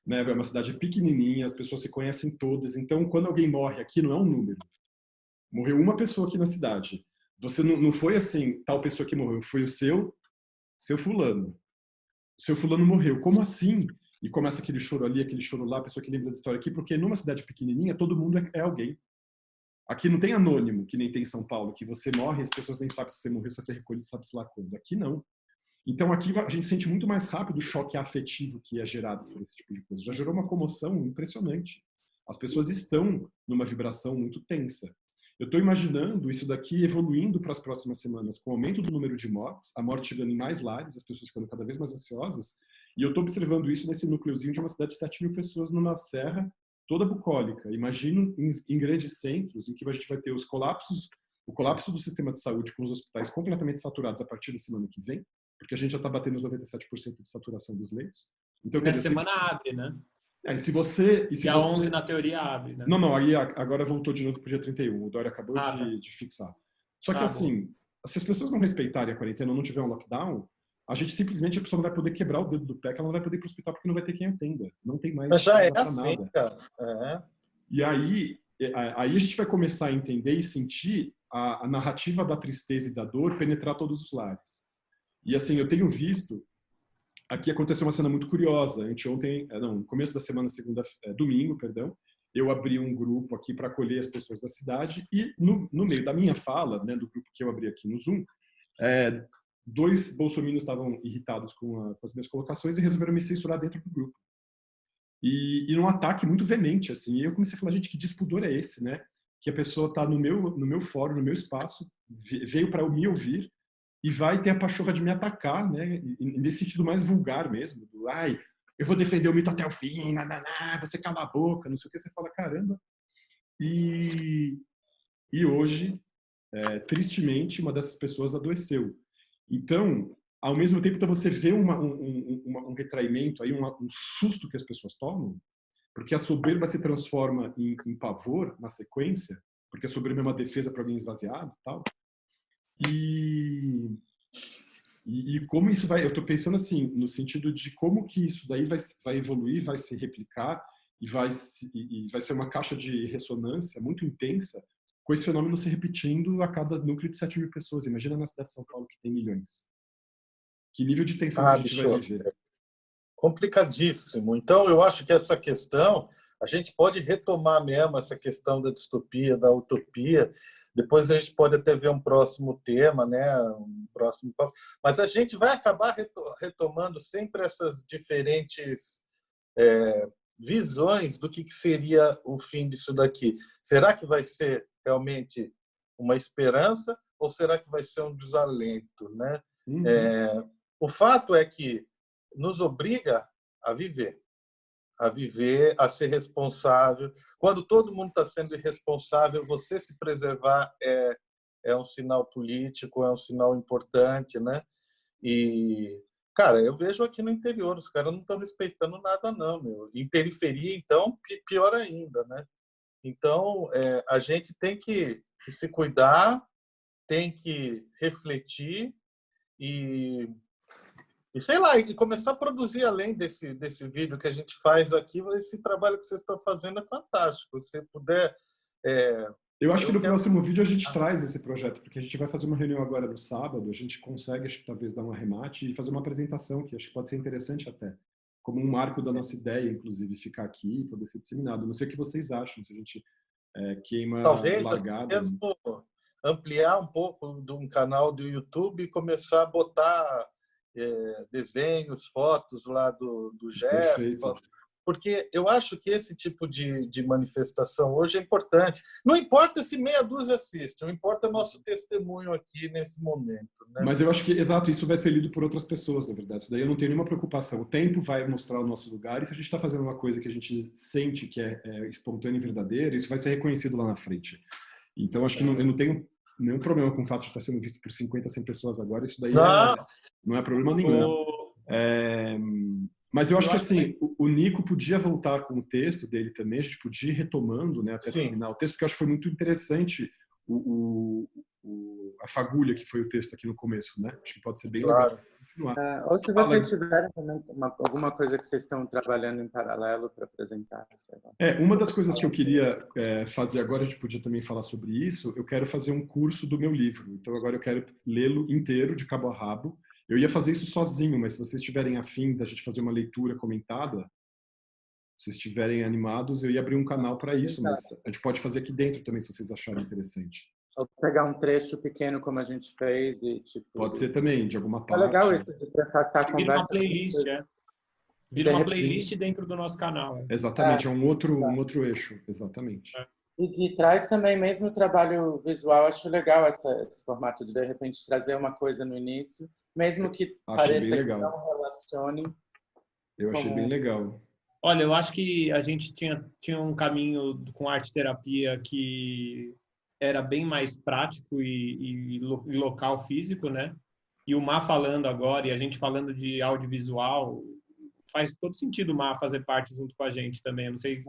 Né? É uma cidade pequenininha, as pessoas se conhecem todas. Então, quando alguém morre aqui, não é um número. Morreu uma pessoa aqui na cidade. Você não foi assim, tal pessoa que morreu. Foi o seu fulano. O seu fulano morreu. Como assim? E começa aquele choro ali, aquele choro lá, a pessoa que lembra da história aqui, porque numa cidade pequenininha, todo mundo é alguém. Aqui não tem anônimo, que nem tem em São Paulo, que você morre e as pessoas nem sabem se você morreu, se vai ser recolhido, sabe-se lá quando. Aqui não. Então aqui a gente sente muito mais rápido o choque afetivo que é gerado por esse tipo de coisa. Já gerou uma comoção impressionante. As pessoas estão numa vibração muito tensa. Eu estou imaginando isso daqui evoluindo para as próximas semanas, com o aumento do número de mortes, a morte chegando em mais lares, as pessoas ficando cada vez mais ansiosas, e eu estou observando isso nesse núcleozinho de uma cidade de 7 mil pessoas numa serra toda bucólica. Imagino em grandes centros, em que a gente vai ter o colapso do sistema de saúde, com os hospitais completamente saturados a partir da semana que vem, porque a gente já está batendo os 97% de saturação dos leitos. Então, essa semana abre, né? Se você... Dia 11, na teoria, abre, né? Não, aí agora voltou de novo para o dia 31. O Dória acabou de fixar. Só que assim, se as pessoas não respeitarem a quarentena ou não tiver um lockdown, a pessoa não vai poder quebrar o dedo do pé, que ela não vai poder ir para o hospital porque não vai ter quem atenda. Não tem mais... Mas já é assim, nada. Cara. E aí a gente vai começar a entender e sentir a narrativa da tristeza e da dor penetrar todos os lares. E assim, eu tenho visto... Aqui aconteceu uma cena muito curiosa. No começo da semana, domingo, eu abri um grupo aqui para acolher as pessoas da cidade e no meio da minha fala, né, do grupo que eu abri aqui no Zoom, 2 bolsominions estavam irritados com as minhas colocações e resolveram me censurar dentro do grupo. E num ataque muito veemente, assim. E eu comecei a falar, gente, que despudor é esse, né? Que a pessoa está no meu fórum, no meu espaço, veio para me ouvir, e vai ter a pachorra de me atacar, né? Nesse sentido mais vulgar mesmo, eu vou defender o mito até o fim, você cala a boca, não sei o que, você fala, caramba. E hoje, tristemente, uma dessas pessoas adoeceu. Então, ao mesmo tempo, você vê um retraimento, aí, um susto que as pessoas tomam, porque a soberba se transforma em pavor na sequência, porque a soberba é uma defesa para alguém esvaziado e tal. E como isso vai... Eu estou pensando assim, no sentido de como que isso daí vai evoluir, vai se replicar e vai ser uma caixa de ressonância muito intensa com esse fenômeno se repetindo a cada núcleo de 7 mil pessoas. Imagina na cidade de São Paulo, que tem milhões. Que nível de tensão a gente vai viver? complicadíssimo. Então, eu acho que essa questão, a gente pode retomar mesmo essa questão da distopia, da utopia. Depois a gente pode até ver um próximo tema, né? Mas a gente vai acabar retomando sempre essas diferentes visões do que seria o fim disso daqui. Será que vai ser realmente uma esperança ou será que vai ser um desalento, né? O fato é que nos obriga a viver, a ser responsável. Quando todo mundo está sendo irresponsável, você se preservar é um sinal político, é um sinal importante, né? E, cara, eu vejo aqui no interior, os caras não estão respeitando nada, não, meu. Em periferia, então, pior ainda, né? Então, a gente tem que se cuidar, tem que refletir e sei lá, e começar a produzir além desse vídeo que a gente faz aqui. Esse trabalho que vocês estão fazendo é fantástico. Se você puder... Eu acho que no próximo vídeo a gente traz esse projeto, porque a gente vai fazer uma reunião agora no sábado, a gente consegue, acho que talvez, dar um arremate e fazer uma apresentação, que acho que pode ser interessante até, como um marco da nossa ideia, inclusive, ficar aqui e poder ser disseminado. Não sei o que vocês acham, se a gente queima talvez largada. Mesmo ampliar um pouco de um canal do YouTube e começar a botar desenhos, fotos lá do Jeff, porque eu acho que esse tipo de manifestação hoje é importante. Não importa se meia dúzia assiste, não importa nosso testemunho aqui nesse momento, né? Mas eu acho que, exato, isso vai ser lido por outras pessoas, na verdade. Isso daí eu não tenho nenhuma preocupação. O tempo vai mostrar o nosso lugar, e se a gente está fazendo uma coisa que a gente sente que é espontânea e verdadeira, isso vai ser reconhecido lá na frente. Então, acho que eu não tenho nenhum problema com o fato de estar sendo visto por 50, 100 pessoas agora. Isso daí não é problema nenhum. Mas eu acho que assim, o Nico podia voltar com o texto dele também, a gente podia ir retomando, né, até terminar o texto, porque eu acho que foi muito interessante a fagulha que foi o texto aqui no começo, né? Acho que pode ser bem legal continuar. Ou se vocês tiverem também alguma coisa que vocês estão trabalhando em paralelo para apresentar. Uma das coisas que eu queria fazer agora, a gente podia também falar sobre isso, eu quero fazer um curso do meu livro. Então agora eu quero lê-lo inteiro, de cabo a rabo. Eu ia fazer isso sozinho, mas se vocês estiverem afim da gente fazer uma leitura comentada, se vocês estiverem animados, eu ia abrir um canal para isso, mas a gente pode fazer aqui dentro também, se vocês acharem interessante. Ou pegar um trecho pequeno como a gente fez e tipo... Pode ser também, de alguma parte. É legal isso de passar a conversa. Vira uma playlist, Vira uma playlist dentro do nosso canal. Exatamente, é um outro eixo, exatamente. E que traz também mesmo o trabalho visual. Acho legal esse formato de repente trazer uma coisa no início, mesmo que pareça que não relacione. Eu achei bem legal. Olha, eu acho que a gente tinha um caminho com arte-terapia que era bem mais prático e local físico, né? E o Má falando agora, e a gente falando de audiovisual, faz todo sentido o Má fazer parte junto com a gente também. Eu não sei...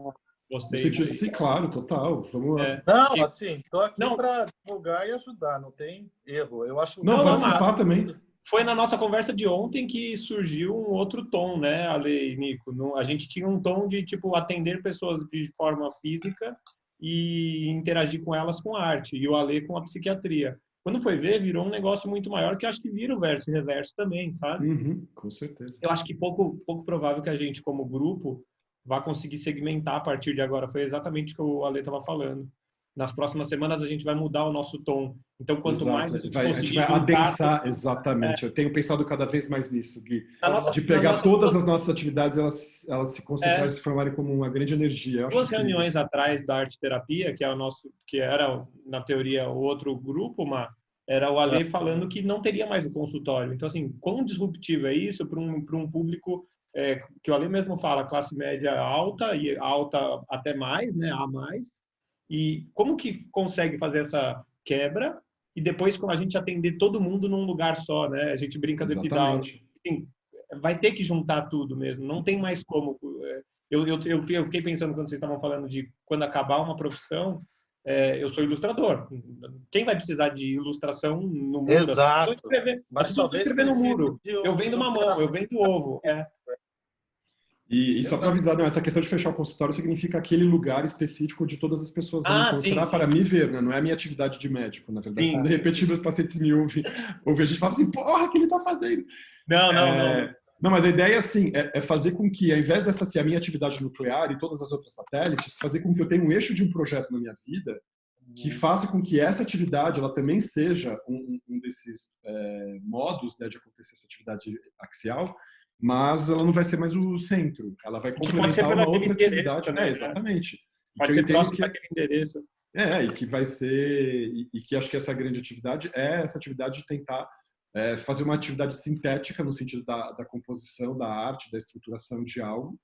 Sim, claro, total. Vamos lá. Não, assim, estou aqui para divulgar e ajudar, não tem erro. Eu acho participar também. Foi na nossa conversa de ontem que surgiu um outro tom, né, Ale e Nico? A gente tinha um tom de, tipo, atender pessoas de forma física e interagir com elas com arte, e o Ale com a psiquiatria. Quando foi ver, virou um negócio muito maior, que acho que vira o verso e reverso também, sabe? Com certeza. Eu acho que pouco provável que a gente, como grupo, vai conseguir segmentar a partir de agora. Foi exatamente o que o Ale estava falando. Nas próximas semanas a gente vai mudar o nosso tom. Então, quanto mais a gente conseguir... A gente vai adensar, exatamente. Eu tenho pensado cada vez mais nisso, Gui. De pegar todas as nossas atividades, elas se concentrarem e se formarem como uma grande energia. Duas reuniões atrás da arte-terapia, que era, na teoria, o outro grupo, era o Ale falando que não teria mais o consultório. Então, assim, quão disruptivo é isso para um público... que o Ale mesmo fala, classe média alta e alta até mais, né, a mais, e como que consegue fazer essa quebra e depois com a gente atender todo mundo num lugar só, né? A gente brinca do Epidal. Assim, vai ter que juntar tudo mesmo, não tem mais como. Eu fiquei pensando quando vocês estavam falando de quando acabar uma profissão, eu sou ilustrador. Quem vai precisar de ilustração no mundo? Exato. Mas só escrever no muro. Eu vendo mamão, eu vendo ovo. E só para avisar, essa questão de fechar o consultório significa aquele lugar específico onde todas as pessoas vão encontrar para me ver, né? Não é a minha atividade de médico, na verdade. De repente, meus pacientes me ouvem a gente fala assim, porra, o que ele tá fazendo? Não. Não, mas a ideia assim, é fazer com que, ao invés dessa ser a minha atividade nuclear e todas as outras satélites, fazer com que eu tenha um eixo de um projeto na minha vida que faça com que essa atividade ela também seja um desses modos, né, de acontecer essa atividade axial, mas ela não vai ser mais o centro. Ela vai complementar uma outra atividade. Também, exatamente. Pode ser próximo daquele endereço. E que vai ser... E que acho que essa grande atividade é essa atividade de tentar fazer uma atividade sintética no sentido da composição, da arte, da estruturação de algo,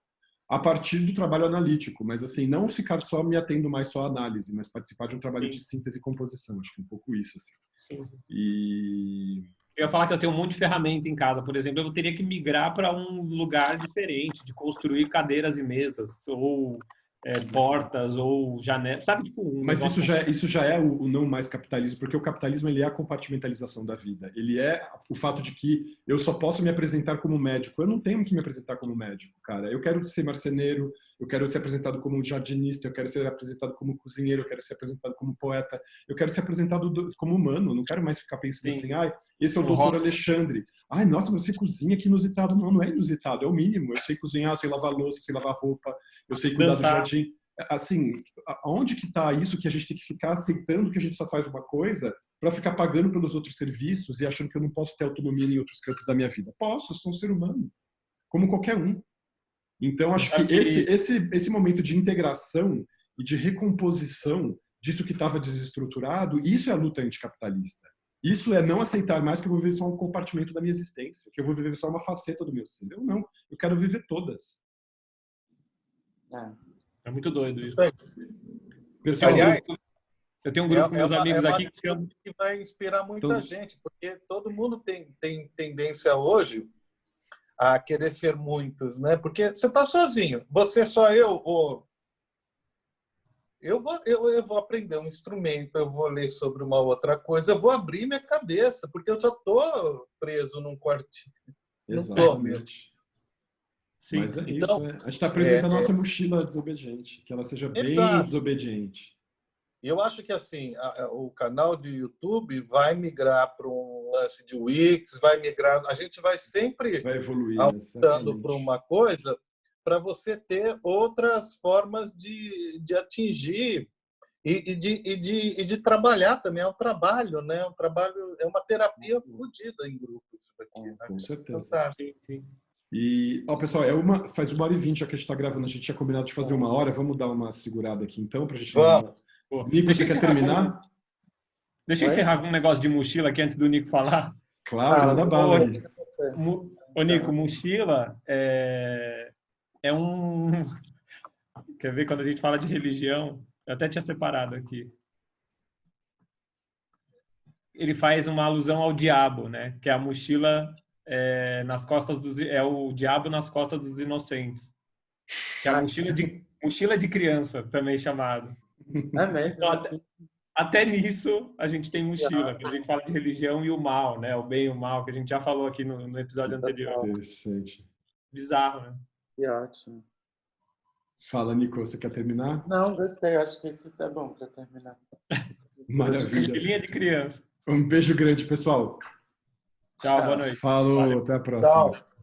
a partir do trabalho analítico, mas assim, não ficar só me atendo mais só à análise, mas participar de um trabalho de síntese e composição, acho que é um pouco isso, assim. Sim. E... Eu ia falar que eu tenho um monte de ferramenta em casa, por exemplo, eu teria que migrar para um lugar diferente, de construir cadeiras e mesas, ou portas, ou janelas, sabe? Tipo, mas isso já é o não mais capitalismo, porque o capitalismo ele é a compartimentalização da vida. Ele é o fato de que eu só posso me apresentar como médico. Eu não tenho que me apresentar como médico, cara. Eu quero ser marceneiro, eu quero ser apresentado como jardinista, eu quero ser apresentado como cozinheiro, eu quero ser apresentado como poeta, eu quero ser apresentado como humano. Eu não quero mais ficar pensando assim, esse é o doutor Alexandre. Nossa, mas você cozinha, que inusitado. Não é inusitado, é o mínimo. Eu sei cozinhar, eu sei lavar louça, eu sei lavar roupa, eu sei cuidar do jardim. Assim, aonde que está isso que a gente tem que ficar aceitando que a gente só faz uma coisa para ficar pagando pelos outros serviços e achando que eu não posso ter autonomia em outros campos da minha vida? Posso, eu sou um ser humano, como qualquer um. Então, acho que esse momento de integração e de recomposição disso que estava desestruturado, isso é a luta anticapitalista. Isso é não aceitar mais que eu vou viver só um compartimento da minha existência, que eu vou viver só uma faceta do meu ser. Eu quero viver todas. É muito doido isso. Pessoal, aliás, eu tenho um grupo com meus amigos aqui que vai inspirar muita gente, porque todo mundo tem tendência hoje a querer ser muitos, né? Porque você está sozinho, você só eu vou aprender um instrumento, eu vou ler sobre uma outra coisa, eu vou abrir minha cabeça, porque eu já estou preso num quartinho. Exatamente. Sim. Mas então, isso, A gente está apresentando a nossa mochila desobediente, que ela seja bem desobediente. Eu acho que assim, o canal de YouTube vai migrar para um lance de Wix, vai migrar, a gente vai sempre avançando para uma coisa para você ter outras formas de atingir e de trabalhar também. É um trabalho, né? É uma terapia fodida em grupo isso aqui. Né? Com certeza. E, pessoal, faz 1h20 já que a gente está gravando, a gente tinha combinado de fazer 1 hora, vamos dar uma segurada aqui então, para a gente... Nico, você quer terminar? Deixa eu encerrar com um negócio de mochila aqui antes do Nico falar. Claro, manda bala aí. Ô, Nico, mochila é um... Quer ver, quando a gente fala de religião, eu até tinha separado aqui. Ele faz uma alusão ao diabo, né? Que é a mochila... nas costas é o diabo nas costas dos inocentes, que é a mochila de criança também chamado. Mesmo então, assim? até nisso a gente tem mochila, que a gente fala de religião e o mal, né? O bem e o mal, que a gente já falou aqui no episódio anterior. Interessante. Bizarro, né? Que ótimo. Fala, Nico, você quer terminar? Não, gostei, acho que isso tá bom para terminar. Maravilha. Mochilinha de criança. Um beijo grande, pessoal. Tchau, boa noite. Falou, Valeu. Até a próxima. Tchau.